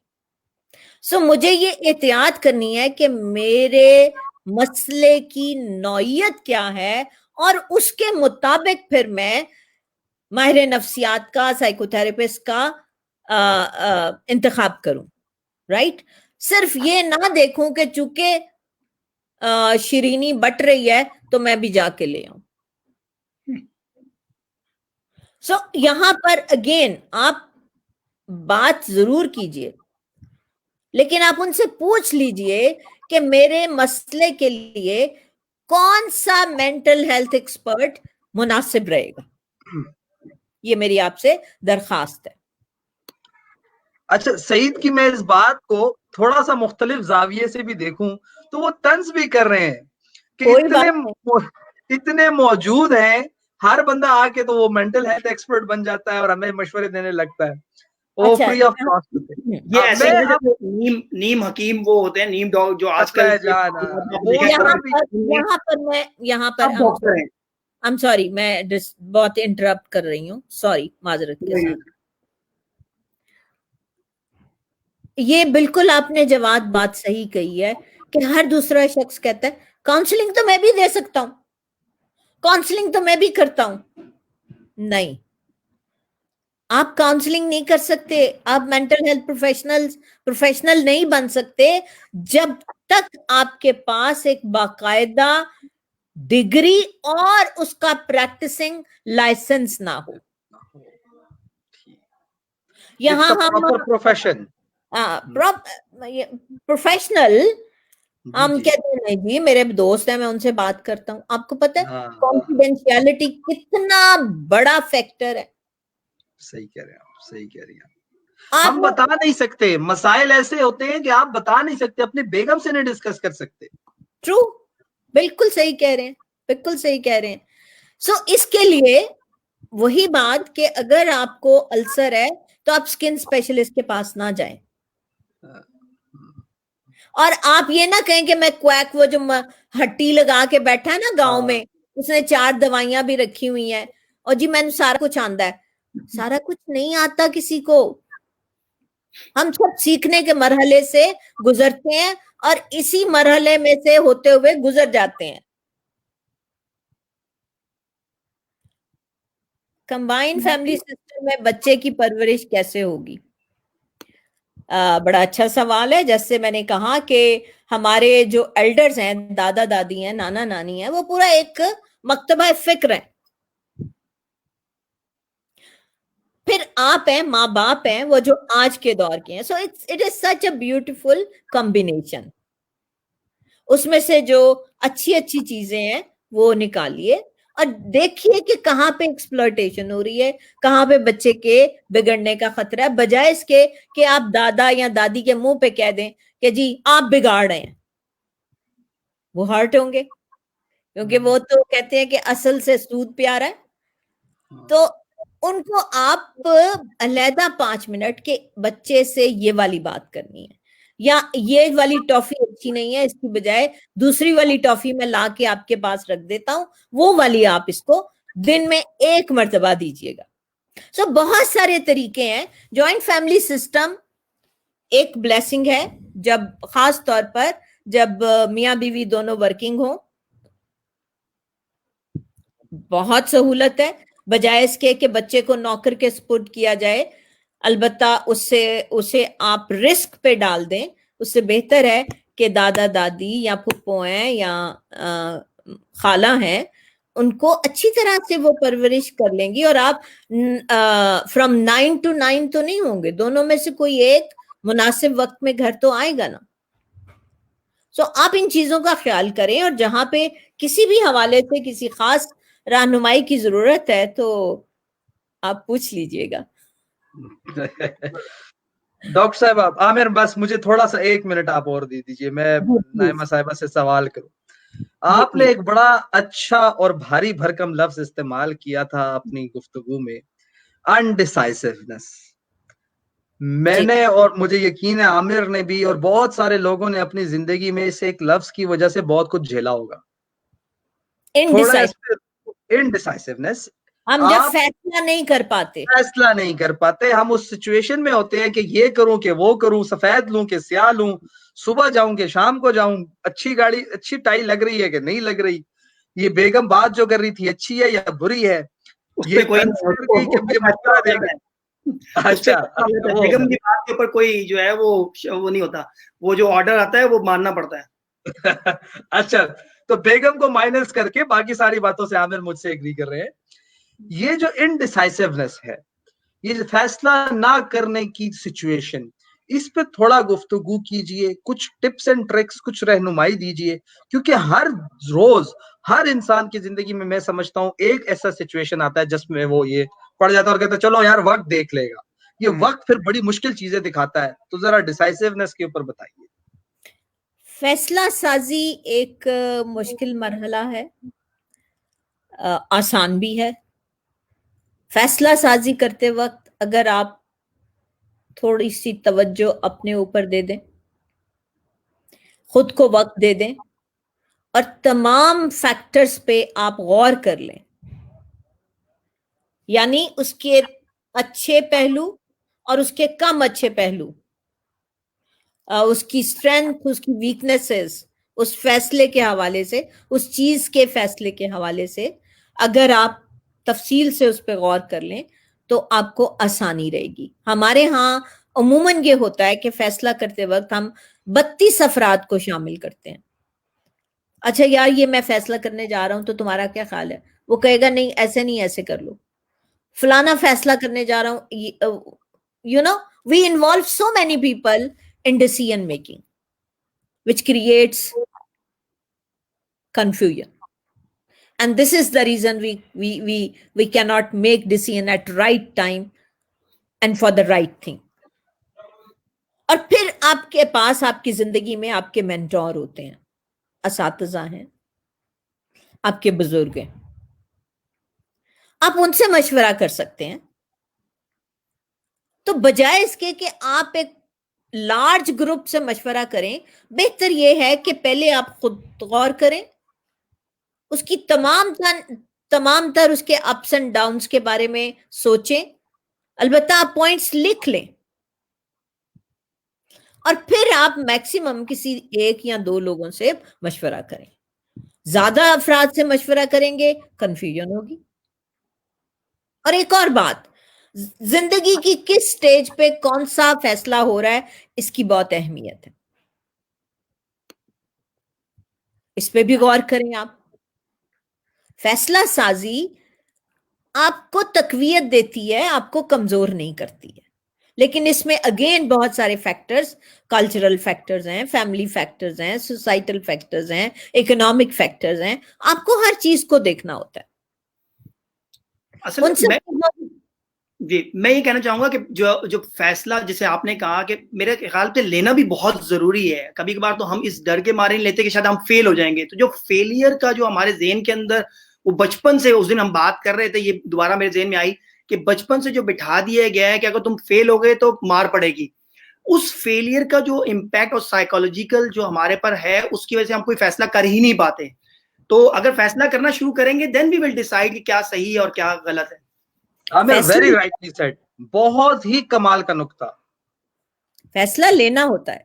سو مجھے یہ احتیاط کرنی ہے کہ میرے مسئلے کی نوعیت کیا ہے اور اس کے مطابق پھر میں ماہر نفسیات کا، سائیکو تھراپسٹ کا انتخاب کروں، رائٹ؟ صرف یہ نہ دیکھوں کہ چونکہ شیرینی بٹ رہی ہے تو میں بھی جا کے لے آؤں. سو یہاں پر اگین آپ بات ضرور کیجئے، لیکن آپ ان سے پوچھ لیجئے کہ میرے مسئلے کے لیے کون سا مینٹل ہیلتھ ایکسپرٹ مناسب رہے گا. یہ میری آپ سے درخواست ہے. اچھا سعید کی میں اس بات کو تھوڑا سا مختلف زاویے سے بھی دیکھوں تو وہ طنز بھی کر رہے ہیں کہ اتنے موجود ہیں، ہر بندہ آ کے تو وہ مینٹل ہیلتھ ایکسپرٹ بن جاتا ہے اور ہمیں مشورے دینے لگتا ہے. وہ فری آف کاسٹ. یہ ایسے نیم حکیم وہ ہوتے ہیں، نیم ڈاکٹر جو آج کل یہاں پر I'm sorry میں بہت انٹرپٹ کر رہی ہوں، سوری، معذرت کے ساتھ. یہ بالکل آپ نے جواد بات صحیح کہی ہے کہ ہر دوسرا شخص کہتا ہے کاؤنسلنگ تو میں بھی دے سکتا ہوں، کاؤنسلنگ تو میں بھی کرتا ہوں. نہیں، آپ کاؤنسلنگ نہیں کر سکتے، آپ مینٹل ہیلتھ پروفیشنل نہیں بن سکتے جب تک آپ کے پاس ایک باقاعدہ ڈگری اور اس کا پریکٹسنگ لائسنس نہ ہو. یہاں ہم پروفیشن پروفیشنل ہم کہتے ہیں جی میرے دوست ہیں میں ان سے بات کرتا ہوں. آپ کو پتہ ہے کانفیڈینشیلٹی کتنا بڑا فیکٹر ہے. صحیح کہہ رہے ہیں آپ، صحیح کہہ رہی ہیں. ہم بتا نہیں سکتے، مسائل ایسے ہوتے ہیں کہ آپ بتا نہیں سکتے، اپنی بیگم سے نہیں ڈسکس کر سکتے. ٹرو، بالکل صحیح کہہ رہے ہیں، بالکل صحیح کہہ رہے ہیں. سو اس کے لیے وہی بات کہ اگر آپ کو السر ہے تو آپ سکن اسپیشلسٹ کے پاس نہ جائیں. اور آپ یہ نہ کہیں کہ میں کویک، وہ جو ہٹی لگا کے بیٹھا ہے نا گاؤں میں، اس نے 4 دوائیاں بھی رکھی ہوئی ہیں اور جی میں نے سارا کچھ آندا ہے. سارا کچھ نہیں آتا کسی کو. ہم سب سیکھنے کے مرحلے سے گزرتے ہیں اور اسی مرحلے میں سے ہوتے ہوئے گزر جاتے ہیں. کمبائنڈ فیملی سسٹم میں بچے کی پرورش کیسے ہوگی؟ بڑا اچھا سوال ہے. جیسے میں نے کہا کہ ہمارے جو ایلڈرز ہیں، دادا دادی ہیں، نانا نانی ہیں، وہ پورا ایک مکتبہ فکر ہے. پھر آپ ہیں، ماں باپ ہیں، وہ جو آج کے دور کے ہیں. So it is such a beautiful combination. اس میں سے جو اچھی اچھی چیزیں ہیں وہ نکالیے اور دیکھیے کہ کہاں پہ ایکسپلوٹیشن ہو رہی ہے، کہاں پہ بچے کے بگڑنے کا خطرہ ہے، بجائے اس کے کہ آپ دادا یا دادی کے منہ پہ کہہ دیں کہ جی آپ بگاڑ رہے ہیں. وہ ہرٹ ہوں گے کیونکہ وہ تو کہتے ہیں کہ اصل سے سود پیارا ہے. تو ان کو آپ علیحدہ 5 منٹ کے بچے سے یہ والی بات کرنی ہے، یا یہ والی ٹافی اچھی نہیں ہے، اس کی بجائے دوسری والی ٹافی میں لا کے آپ کے پاس رکھ دیتا ہوں، وہ والی آپ اس کو دن میں 1 مرتبہ دیجیے گا. سو بہت سارے طریقے ہیں. جوائنٹ فیملی سسٹم ایک بلیسنگ ہے، جب خاص طور پر جب میاں بیوی دونوں ورکنگ ہوں. بہت سہولت ہے، بجائے اس کے کہ بچے کو نوکر کے سپرد کیا جائے. البتہ اسے آپ رسک پہ ڈال دیں. اس سے بہتر ہے کہ دادا دادی یا پھپھو ہیں یا خالہ ہیں، ان کو اچھی طرح سے وہ پرورش کر لیں گی. اور آپ فرام 9 to 9 تو نہیں ہوں گے، دونوں میں سے کوئی ایک مناسب وقت میں گھر تو آئے گا نا. سو آپ ان چیزوں کا خیال کریں، اور جہاں پہ کسی بھی حوالے سے کسی خاص رہنمائی کی ضرورت ہے تو آپ پوچھ لیجئے گا. ڈاکٹر صاحب عامر، بس مجھے تھوڑا سا 1 منٹ آپ اور دے دیجئے، میں نائمہ صاحبہ سے سوال کروں. آپ نے ایک بڑا اچھا اور بھاری بھرکم لفظ استعمال کیا تھا اپنی گفتگو میں، انڈیسائسونیس. میں نے، اور مجھے یقین ہے عامر نے بھی اور بہت سارے لوگوں نے اپنی زندگی میں اس ایک لفظ کی وجہ سے بہت کچھ جھیلا ہوگا. انڈیسائسونیس. ہم جب فیصلہ نہیں کر پاتے، ہم اس سچویشن میں ہوتے ہیں کہ یہ کروں کہ وہ کروں، سفید لوں کہ سیاہ لوں، صبح جاؤں کہ شام کو جاؤں، اچھی گاڑی، اچھی ٹائی لگ رہی ہے کہ نہیں لگ رہی، یہ بیگم بات جو کر رئی تھی اچھی ہے یا بری ہے، یہ اچھا بیگم کی بات کے اوپر کوئی جو ہے وہ نہیں ہوتا، وہ جو آرڈر آتا ہے وہ ماننا پڑتا ہے. اچھا، تو بیگم کو مائنس کر کے باقی ساری باتوں سے عامر مجھ سے ایگری کر رہے ہیں. یہ جو انڈیسائسونیس ہے, یہ فیصلہ نہ کرنے کی سچویشن, اس پہ تھوڑا گفتگو کیجئے, کچھ ٹپس اینڈ ٹرکس, کچھ رہنمائی دیجئے, کیونکہ ہر روز ہر انسان کی زندگی میں سمجھتا ہوں ایک ایسا سچویشن آتا ہے جس میں وہ یہ پڑ جاتا ہے اور کہتا ہے چلو یار وقت دیکھ لے گا. یہ وقت پھر بڑی مشکل چیزیں دکھاتا ہے. تو ذرا ڈیسائسونیس کے اوپر بتائیے. فیصلہ سازی ایک مشکل مرحلہ ہے, آسان بھی ہے. فیصلہ سازی کرتے وقت اگر آپ تھوڑی سی توجہ اپنے اوپر دے دیں, خود کو وقت دے دیں, اور تمام فیکٹرز پہ آپ غور کر لیں, یعنی اس کے اچھے پہلو اور اس کے کم اچھے پہلو, اس کی اسٹرینتھ, اس کی ویکنیسز, اس فیصلے کے حوالے سے, اس چیز کے فیصلے کے حوالے سے اگر آپ تفصیل سے اس پہ غور کر لیں تو آپ کو آسانی رہے گی. ہمارے ہاں عموماً یہ ہوتا ہے کہ فیصلہ کرتے وقت ہم 32 افراد کو شامل کرتے ہیں. اچھا یار یہ میں فیصلہ کرنے جا رہا ہوں تو تمہارا کیا خیال ہے؟ وہ کہے گا نہیں ایسے نہیں, ایسے کر لو. فلانا فیصلہ کرنے جا رہا ہوں. You know, we involve so many people in decision making, which creates confusion. And this is the reason we cannot make decision at right time and for the right thing. اور پھر آپ کے پاس آپ کی زندگی میں آپ کے مینٹور ہوتے ہیں, اساتذہ ہیں, آپ کے بزرگ ہیں, آپ ان سے مشورہ کر سکتے ہیں. تو بجائے اس کے کہ آپ ایک لارج گروپ سے مشورہ کریں, بہتر یہ ہے کہ پہلے آپ خود غور کریں, اس کی تمام تر اس کے اپس اینڈ ڈاؤنس کے بارے میں سوچیں, البتہ آپ پوائنٹس لکھ لیں, اور پھر آپ میکسیمم کسی ایک یا دو لوگوں سے مشورہ کریں. زیادہ افراد سے مشورہ کریں گے کنفیوژن ہوگی. اور ایک اور بات, زندگی کی کس سٹیج پہ کون سا فیصلہ ہو رہا ہے اس کی بہت اہمیت ہے, اس پہ بھی غور کریں آپ. فیصلہ سازی آپ کو تقویت دیتی ہے, آپ کو کمزور نہیں کرتی ہے, لیکن اس میں اگین بہت سارے فیکٹرز, کلچرل فیکٹرز ہیں, فیملی فیکٹرز ہیں, سوسائٹل فیکٹرز ہیں, اکنامک فیکٹرز ہیں, آپ کو ہر چیز کو دیکھنا ہوتا ہے. جی میں یہ کہنا چاہوں گا کہ جو فیصلہ جسے آپ نے کہا کہ میرے خیال سے لینا بھی بہت ضروری ہے. کبھی کبھار تو ہم اس ڈر کے مارے نہیں لیتے کہ شاید ہم فیل ہو جائیں گے. تو جو فیلئر کا جو ہمارے ذہن کے اندر وہ بچپن سے, اس دن ہم بات کر رہے تھے, یہ دوبارہ میرے ذہن میں آئی کہ بچپن سے جو بٹھا دیا گیا ہے کہ اگر تم فیل ہو گئے تو مار پڑے گی, اس فیلئر کا جو امپیکٹ اور سائیکولوجیکل جو ہمارے پر ہے اس کی وجہ سے ہم کوئی فیصلہ کر ہی نہیں پاتے. تو اگر فیصلہ کرنا شروع کریں گے دین وی ول ڈیسائیڈ کہ کیا صحیح ہے اور کیا غلط ہے. ویری رائٹلی سیڈ, بہت ہی کمال کا نقطہ. فیصلہ لینا ہوتا ہے.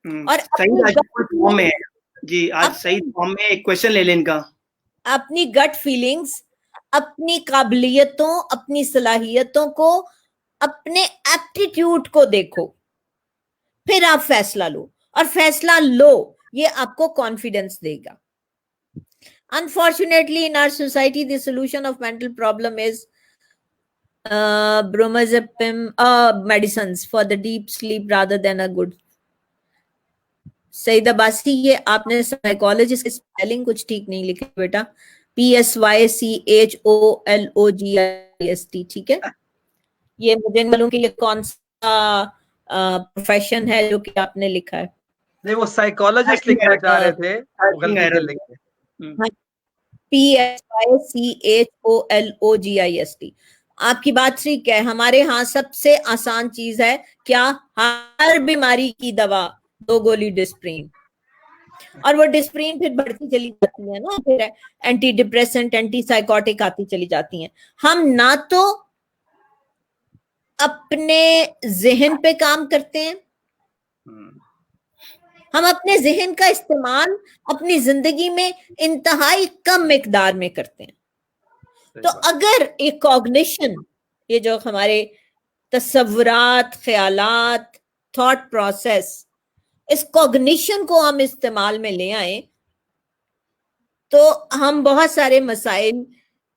اور صحیح فارم میں ہے جی, آج صحیح فارم میں ایک کوشچن لے لیں ان کا. اپنی گٹ فیلنگز, اپنی قابلیتوں, اپنی صلاحیتوں کو, اپنے ایپٹیٹیوڈ کو دیکھو, پھر آپ فیصلہ لو, اور فیصلہ لو یہ آپ کو کانفیڈنس دے گا. Unfortunately, in our society, the solution of mental problem is bromazepam medicines for the deep sleep rather than a good. سعید عباسی, یہ آپ نے سائیکالوجسٹ کی اسپیلنگ کچھ ٹھیک نہیں لکھی بیٹا, PSYCHOLOGIST, ٹھیک ہے. یہ مجھے معلوم کہ یہ کون سا پروفیشن ہے جو کہ آپ نے لکھا ہے. نہیں وہ سائیکالوجسٹ لکھنا چاہ رہے تھے, غلطی سے لکھے. PSYCHOLOGIST. آپ کی بات ٹھیک ہے, ہمارے ہاں سب سے آسان چیز ہے کیا, ہر بیماری کی دوا 2 گولی ڈسپرین, اور وہ ڈسپرین پھر بڑھتی چلی جاتی ہے نا, پھر اینٹی ڈپریسنٹ, اینٹی سائیکوٹک آتی چلی جاتی ہیں. ہم نہ تو اپنے ذہن پہ کام کرتے ہیں, ہم اپنے ذہن کا استعمال اپنی زندگی میں انتہائی کم مقدار میں کرتے ہیں. تو اگر ایک کوگنیشن, یہ جو ہمارے تصورات, خیالات, تھاٹ پروسیس, اس کوگنیشن کو ہم استعمال میں لے آئیں تو ہم بہت سارے مسائل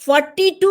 40 to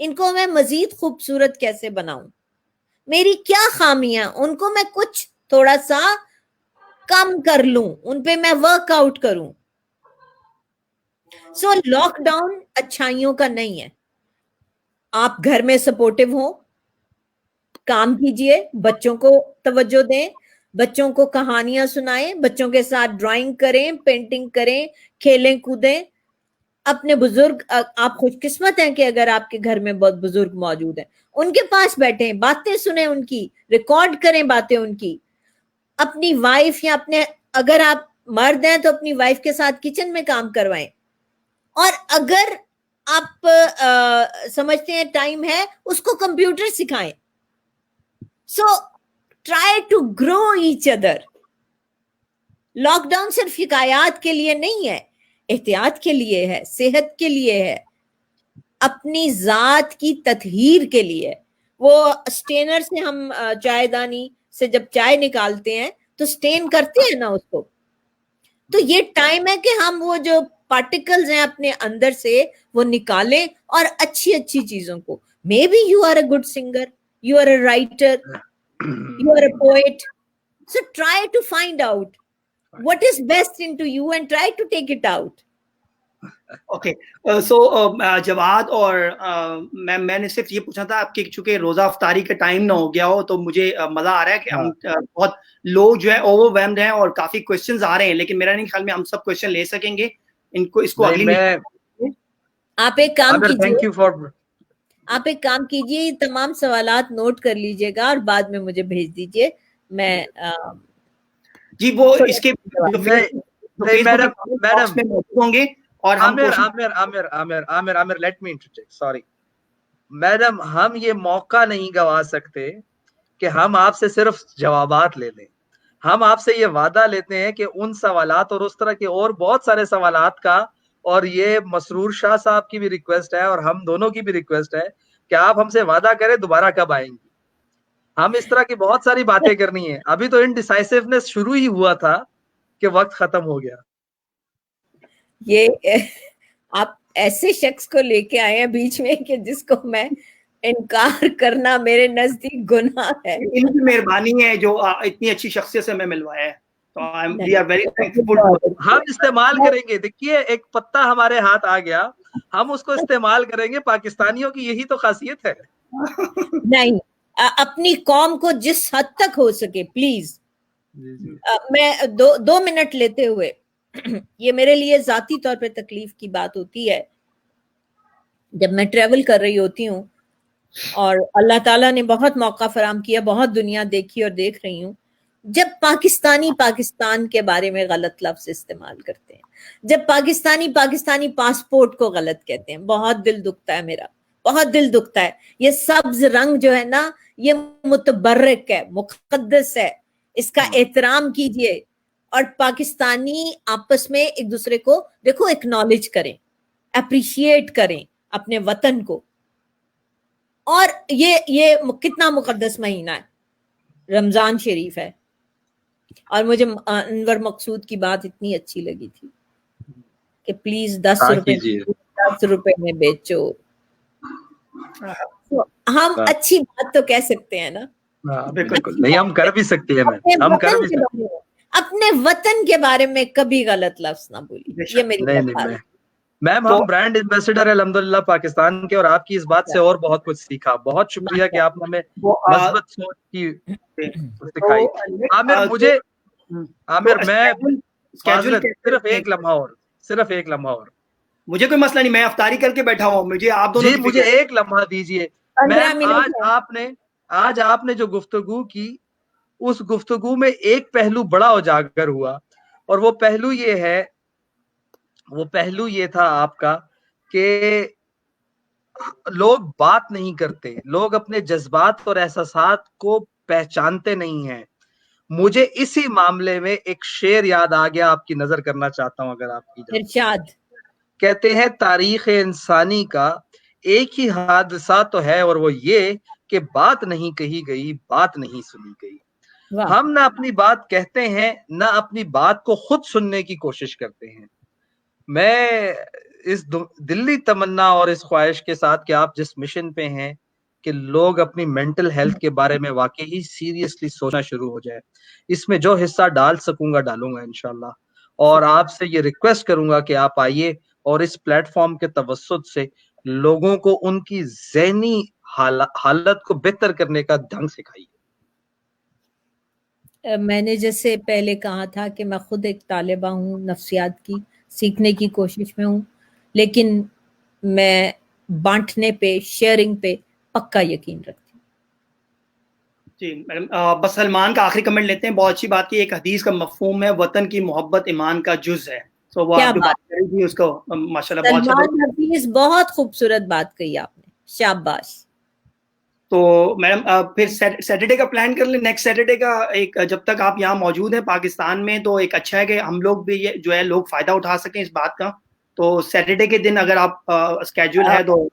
ان کو میں مزید خوبصورت کیسے بناؤں, میری کیا خامیاں, ان کو میں کچھ تھوڑا سا کم کر لوں, ان پہ میں ورک آؤٹ کروں. سو لاک ڈاؤن اچھائیوں کا نہیں ہے. آپ گھر میں سپورٹو ہو, کام کیجئے, بچوں کو توجہ دیں, بچوں کو کہانیاں سنائیں, بچوں کے ساتھ ڈرائنگ کریں, پینٹنگ کریں, کھیلیں کودیں. اپنے بزرگ, آپ خوش قسمت ہیں کہ اگر آپ کے گھر میں بہت بزرگ موجود ہیں, ان کے پاس بیٹھیں, باتیں سنیں, ان کی ریکارڈ کریں باتیں ان کی. اپنی وائف یا اپنے, اگر آپ مرد ہیں تو اپنی وائف کے ساتھ کچن میں کام کروائیں, اور اگر آپ سمجھتے ہیں ٹائم ہے, اس کو کمپیوٹر سکھائیں. So try to grow each other. Lockdown صرف شکایات کے لیے نہیں ہے, احتیاط کے لیے ہے, صحت کے لیے ہے, اپنی ذات کی تطہیر کے لیے. وہ سٹینر سے ہم چائے دانی سے جب چائے نکالتے ہیں تو سٹین کرتے ہیں نا اس کو, تو یہ ٹائم ہے کہ ہم وہ جو پارٹیکلز ہیں اپنے اندر سے وہ نکالیں, اور اچھی اچھی چیزوں کو. Maybe you are a good singer, you are a writer, you are a poet, so try to find out what is best into you and try to take it out. Okay, so Jawad اور میں نے صرف یہ پوچھا تھا آپ کے, چونکہ روزہ افطاری کا ٹائم نہ ہو گیا ہو تو مجھے مزہ آ رہا ہے کہ ہم بہت لوگ جو ہے اوور ویلمڈ ہیں اور کافی کوشچنز آ رہے ہیں, لیکن میرا نہیں خیال میں ہم سب کوشچن لے سکیں گے. ان کو اس کو اگلی آپ ایک کام کیجیے, آپ ایک کام کیجیے, یہ تمام سوالات نوٹ کر لیجئے گا اور بعد میں مجھے بھیج دیجئے. میں جی وہ اس کے میڈم ہوں گے. اور عامر let me interject, sorry madam, ہم یہ موقع نہیں گوا سکتے کہ ہم آپ سے صرف جوابات لے لیں. ہم آپ سے یہ وعدہ لیتے ہیں کہ ان سوالات اور اس طرح کے اور بہت سارے سوالات کا, اور یہ مسرور شاہ صاحب کی بھی ریکویسٹ ہے اور ہم دونوں کی بھی ریکویسٹ ہے کہ آپ ہم سے وعدہ کریں دوبارہ کب آئیں گی. ہم اس طرح کی بہت ساری باتیں کرنی ہے. ابھی تو انڈیسائسونیس شروع ہی ہوا تھا کہ وقت ختم ہو گیا. یہ آپ ایسے شخص کو لے کے آئے ہیں بیچ میں کہ جس کو میں انکار کرنا میرے نزدیک گناہ ہے. ان کی مہربانی ہے جو اتنی اچھی شخصیت سے میں ملوایا ہے, تو we are very thankful. ہم استعمال کریں گے. دیکھیے ایک پتا ہمارے ہاتھ آ گیا, ہم اس کو استعمال کریں گے. پاکستانیوں کی یہی تو خاصیت ہے. نہیں, اپنی قوم کو جس حد تک ہو سکے پلیز. میں 2 منٹ لیتے ہوئے, یہ میرے لیے ذاتی طور پہ تکلیف کی بات ہوتی ہے جب میں ٹریول کر رہی ہوتی ہوں, اور اللہ تعالیٰ نے بہت موقع فراہم کیا, بہت دنیا دیکھی اور دیکھ رہی ہوں, جب پاکستانی پاکستان کے بارے میں غلط لفظ استعمال کرتے ہیں, جب پاکستانی پاسپورٹ کو غلط کہتے ہیں, بہت دل دکھتا ہے میرا, بہت دل دکھتا ہے. یہ سبز رنگ جو ہے نا, یہ متبرک ہے, مقدس ہے, اس کا احترام کیجئے. اور پاکستانی آپس میں ایک دوسرے کو دیکھو ایکنالج کریں, اپریشیٹ کریں اپنے وطن کو. اور یہ کتنا مقدس مہینہ ہے, رمضان شریف ہے. اور مجھے انور مقصود کی بات اتنی اچھی لگی تھی کہ پلیز 10 روپے میں بیچو. ہم اچھی بات تو کہہ سکتے ہیں نا, بالکل نہیں, ہم کر بھی سکتے ہیں, ہم کر بھی سکتے ہیں. اپنے وطن کے بارے میں کبھی غلط لفظ نہ بولیے, یہ میری میم. ہم برانڈ ایمبیسڈر الحمدللہ پاکستان کے, اور آپ کی اس بات سے اور بہت کچھ سیکھا. بہت شکریہ کہ آپ نے ہمیں مثبت سوچ کی سکھائی. عامر میں صرف ایک لمحہ اور مجھے کوئی مسئلہ نہیں, میں افطاری کر کے بیٹھا ہوں, مجھے آپ دونوں مجھے ایک لمحہ دیجیے. آج آپ نے جو گفتگو کی, اس گفتگو میں ایک پہلو بڑا اجاگر ہوا, اور وہ پہلو یہ تھا آپ کا کہ لوگ بات نہیں کرتے, لوگ اپنے جذبات اور احساسات کو پہچانتے نہیں ہیں. مجھے اسی معاملے میں ایک شعر یاد آ گیا, آپ کی نظر کرنا چاہتا ہوں اگر آپ کی ارشاد. کہتے ہیں تاریخ انسانی کا ایک ہی حادثہ تو ہے, اور وہ یہ کہ بات نہیں کہی گئی, بات نہیں سنی گئی. ہم نہ اپنی بات کہتے ہیں, نہ اپنی بات کو خود سننے کی کوشش کرتے ہیں. میں اس دلی تمنا اور اس خواہش کے ساتھ کہ آپ جس مشن پہ ہیں کہ لوگ اپنی مینٹل ہیلتھ کے بارے میں واقعی سیریسلی سوچنا شروع ہو جائے, اس میں جو حصہ ڈال سکوں گا ڈالوں گا انشاءاللہ. اور آپ سے یہ ریکویسٹ کروں گا کہ آپ آئیے اور اس پلیٹ فارم کے توسط سے لوگوں کو ان کی ذہنی حالت کو بہتر کرنے کا ڈھنگ سکھائیے. میں نے جیسے پہلے کہا تھا کہ میں خود ایک طالبہ ہوں, نفسیات کی سیکھنے کی کوشش میں ہوں, لیکن میں بانٹنے پہ, شیئرنگ پہ پکا یقین رکھتی ہوں. جی میڈم, بس سلمان کا آخری کمنٹ لیتے ہیں. بہت اچھی بات کی, ایک حدیث کا مفہوم ہے وطن کی محبت ایمان کا جز ہے. تو وہ آپ جو بات کر رہی تھی اس کو ماشاءاللہ بہت اچھا. سلمان حفیظ بہت خوبصورت بات کہی آپ نے, شاباش. تو میڈم پھر سیٹرڈے کا پلان کر لیں, نیکسٹ سیٹرڈے کا. ایک جب تک آپ یہاں موجود ہیں پاکستان میں تو ایک اچھا ہے کہ ہم لوگ بھی جو ہے لوگ فائدہ اٹھا سکیں اس بات کا. تو سیٹرڈے کے دن اگر آپ اسکیجول ہے تو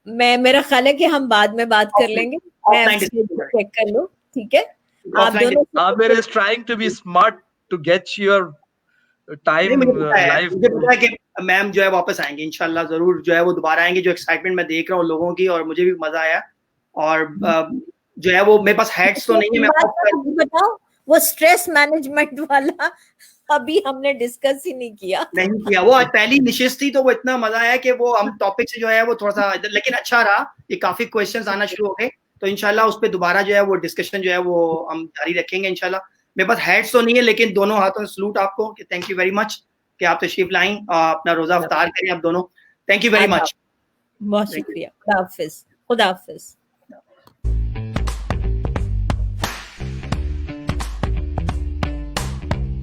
میرا خیال ہے کہ ہم بعد میں بات کر لیں گے, میں چیک کر لوں, ٹھیک ہے. آپ دونوں عابر is trying to be smart to get your time live. مجھے پتا ہے کہ میم جو ہے واپس آئیں گے انشاءاللہ, ضرور جو ہے وہ دوبارہ آئیں گے. جو ایکسائٹمنٹ میں دیکھ رہا ہوں لوگوں کی, اور مجھے بھی مزہ آیا. اور جو ہے وہ میرے پاس ہیڈس تو نہیں ہے. میں بتاؤ وہ اسٹریس مینجمنٹ والا ابھی ہم نے ڈسکس ہی نہیں کیا. وہ پہلی نشست تھی تو وہ اتنا مزہ آیا کہ وہ ہم ٹاپک سے جو ہے وہ تھوڑا سا, لیکن اچھا رہا. یہ کافی کویشچنز آنا شروع ہو گئے, تو انشاءاللہ اس پہ دوبارہ جو ہے وہ ڈسکشن جو ہے وہ ہم جاری رکھیں گے انشاءاللہ. میرے پاس ہیڈس تو نہیں ہے, لیکن دونوں ہاتھوں سے سلوٹ آپ کو کہ تھینک یو ویری مچ کہ آپ تشریف لائیں, اپنا روزہ افطار کریں آپ دونوں. Thank you very much. بہت شکریہ. خدا حافظ. خدا حافظ.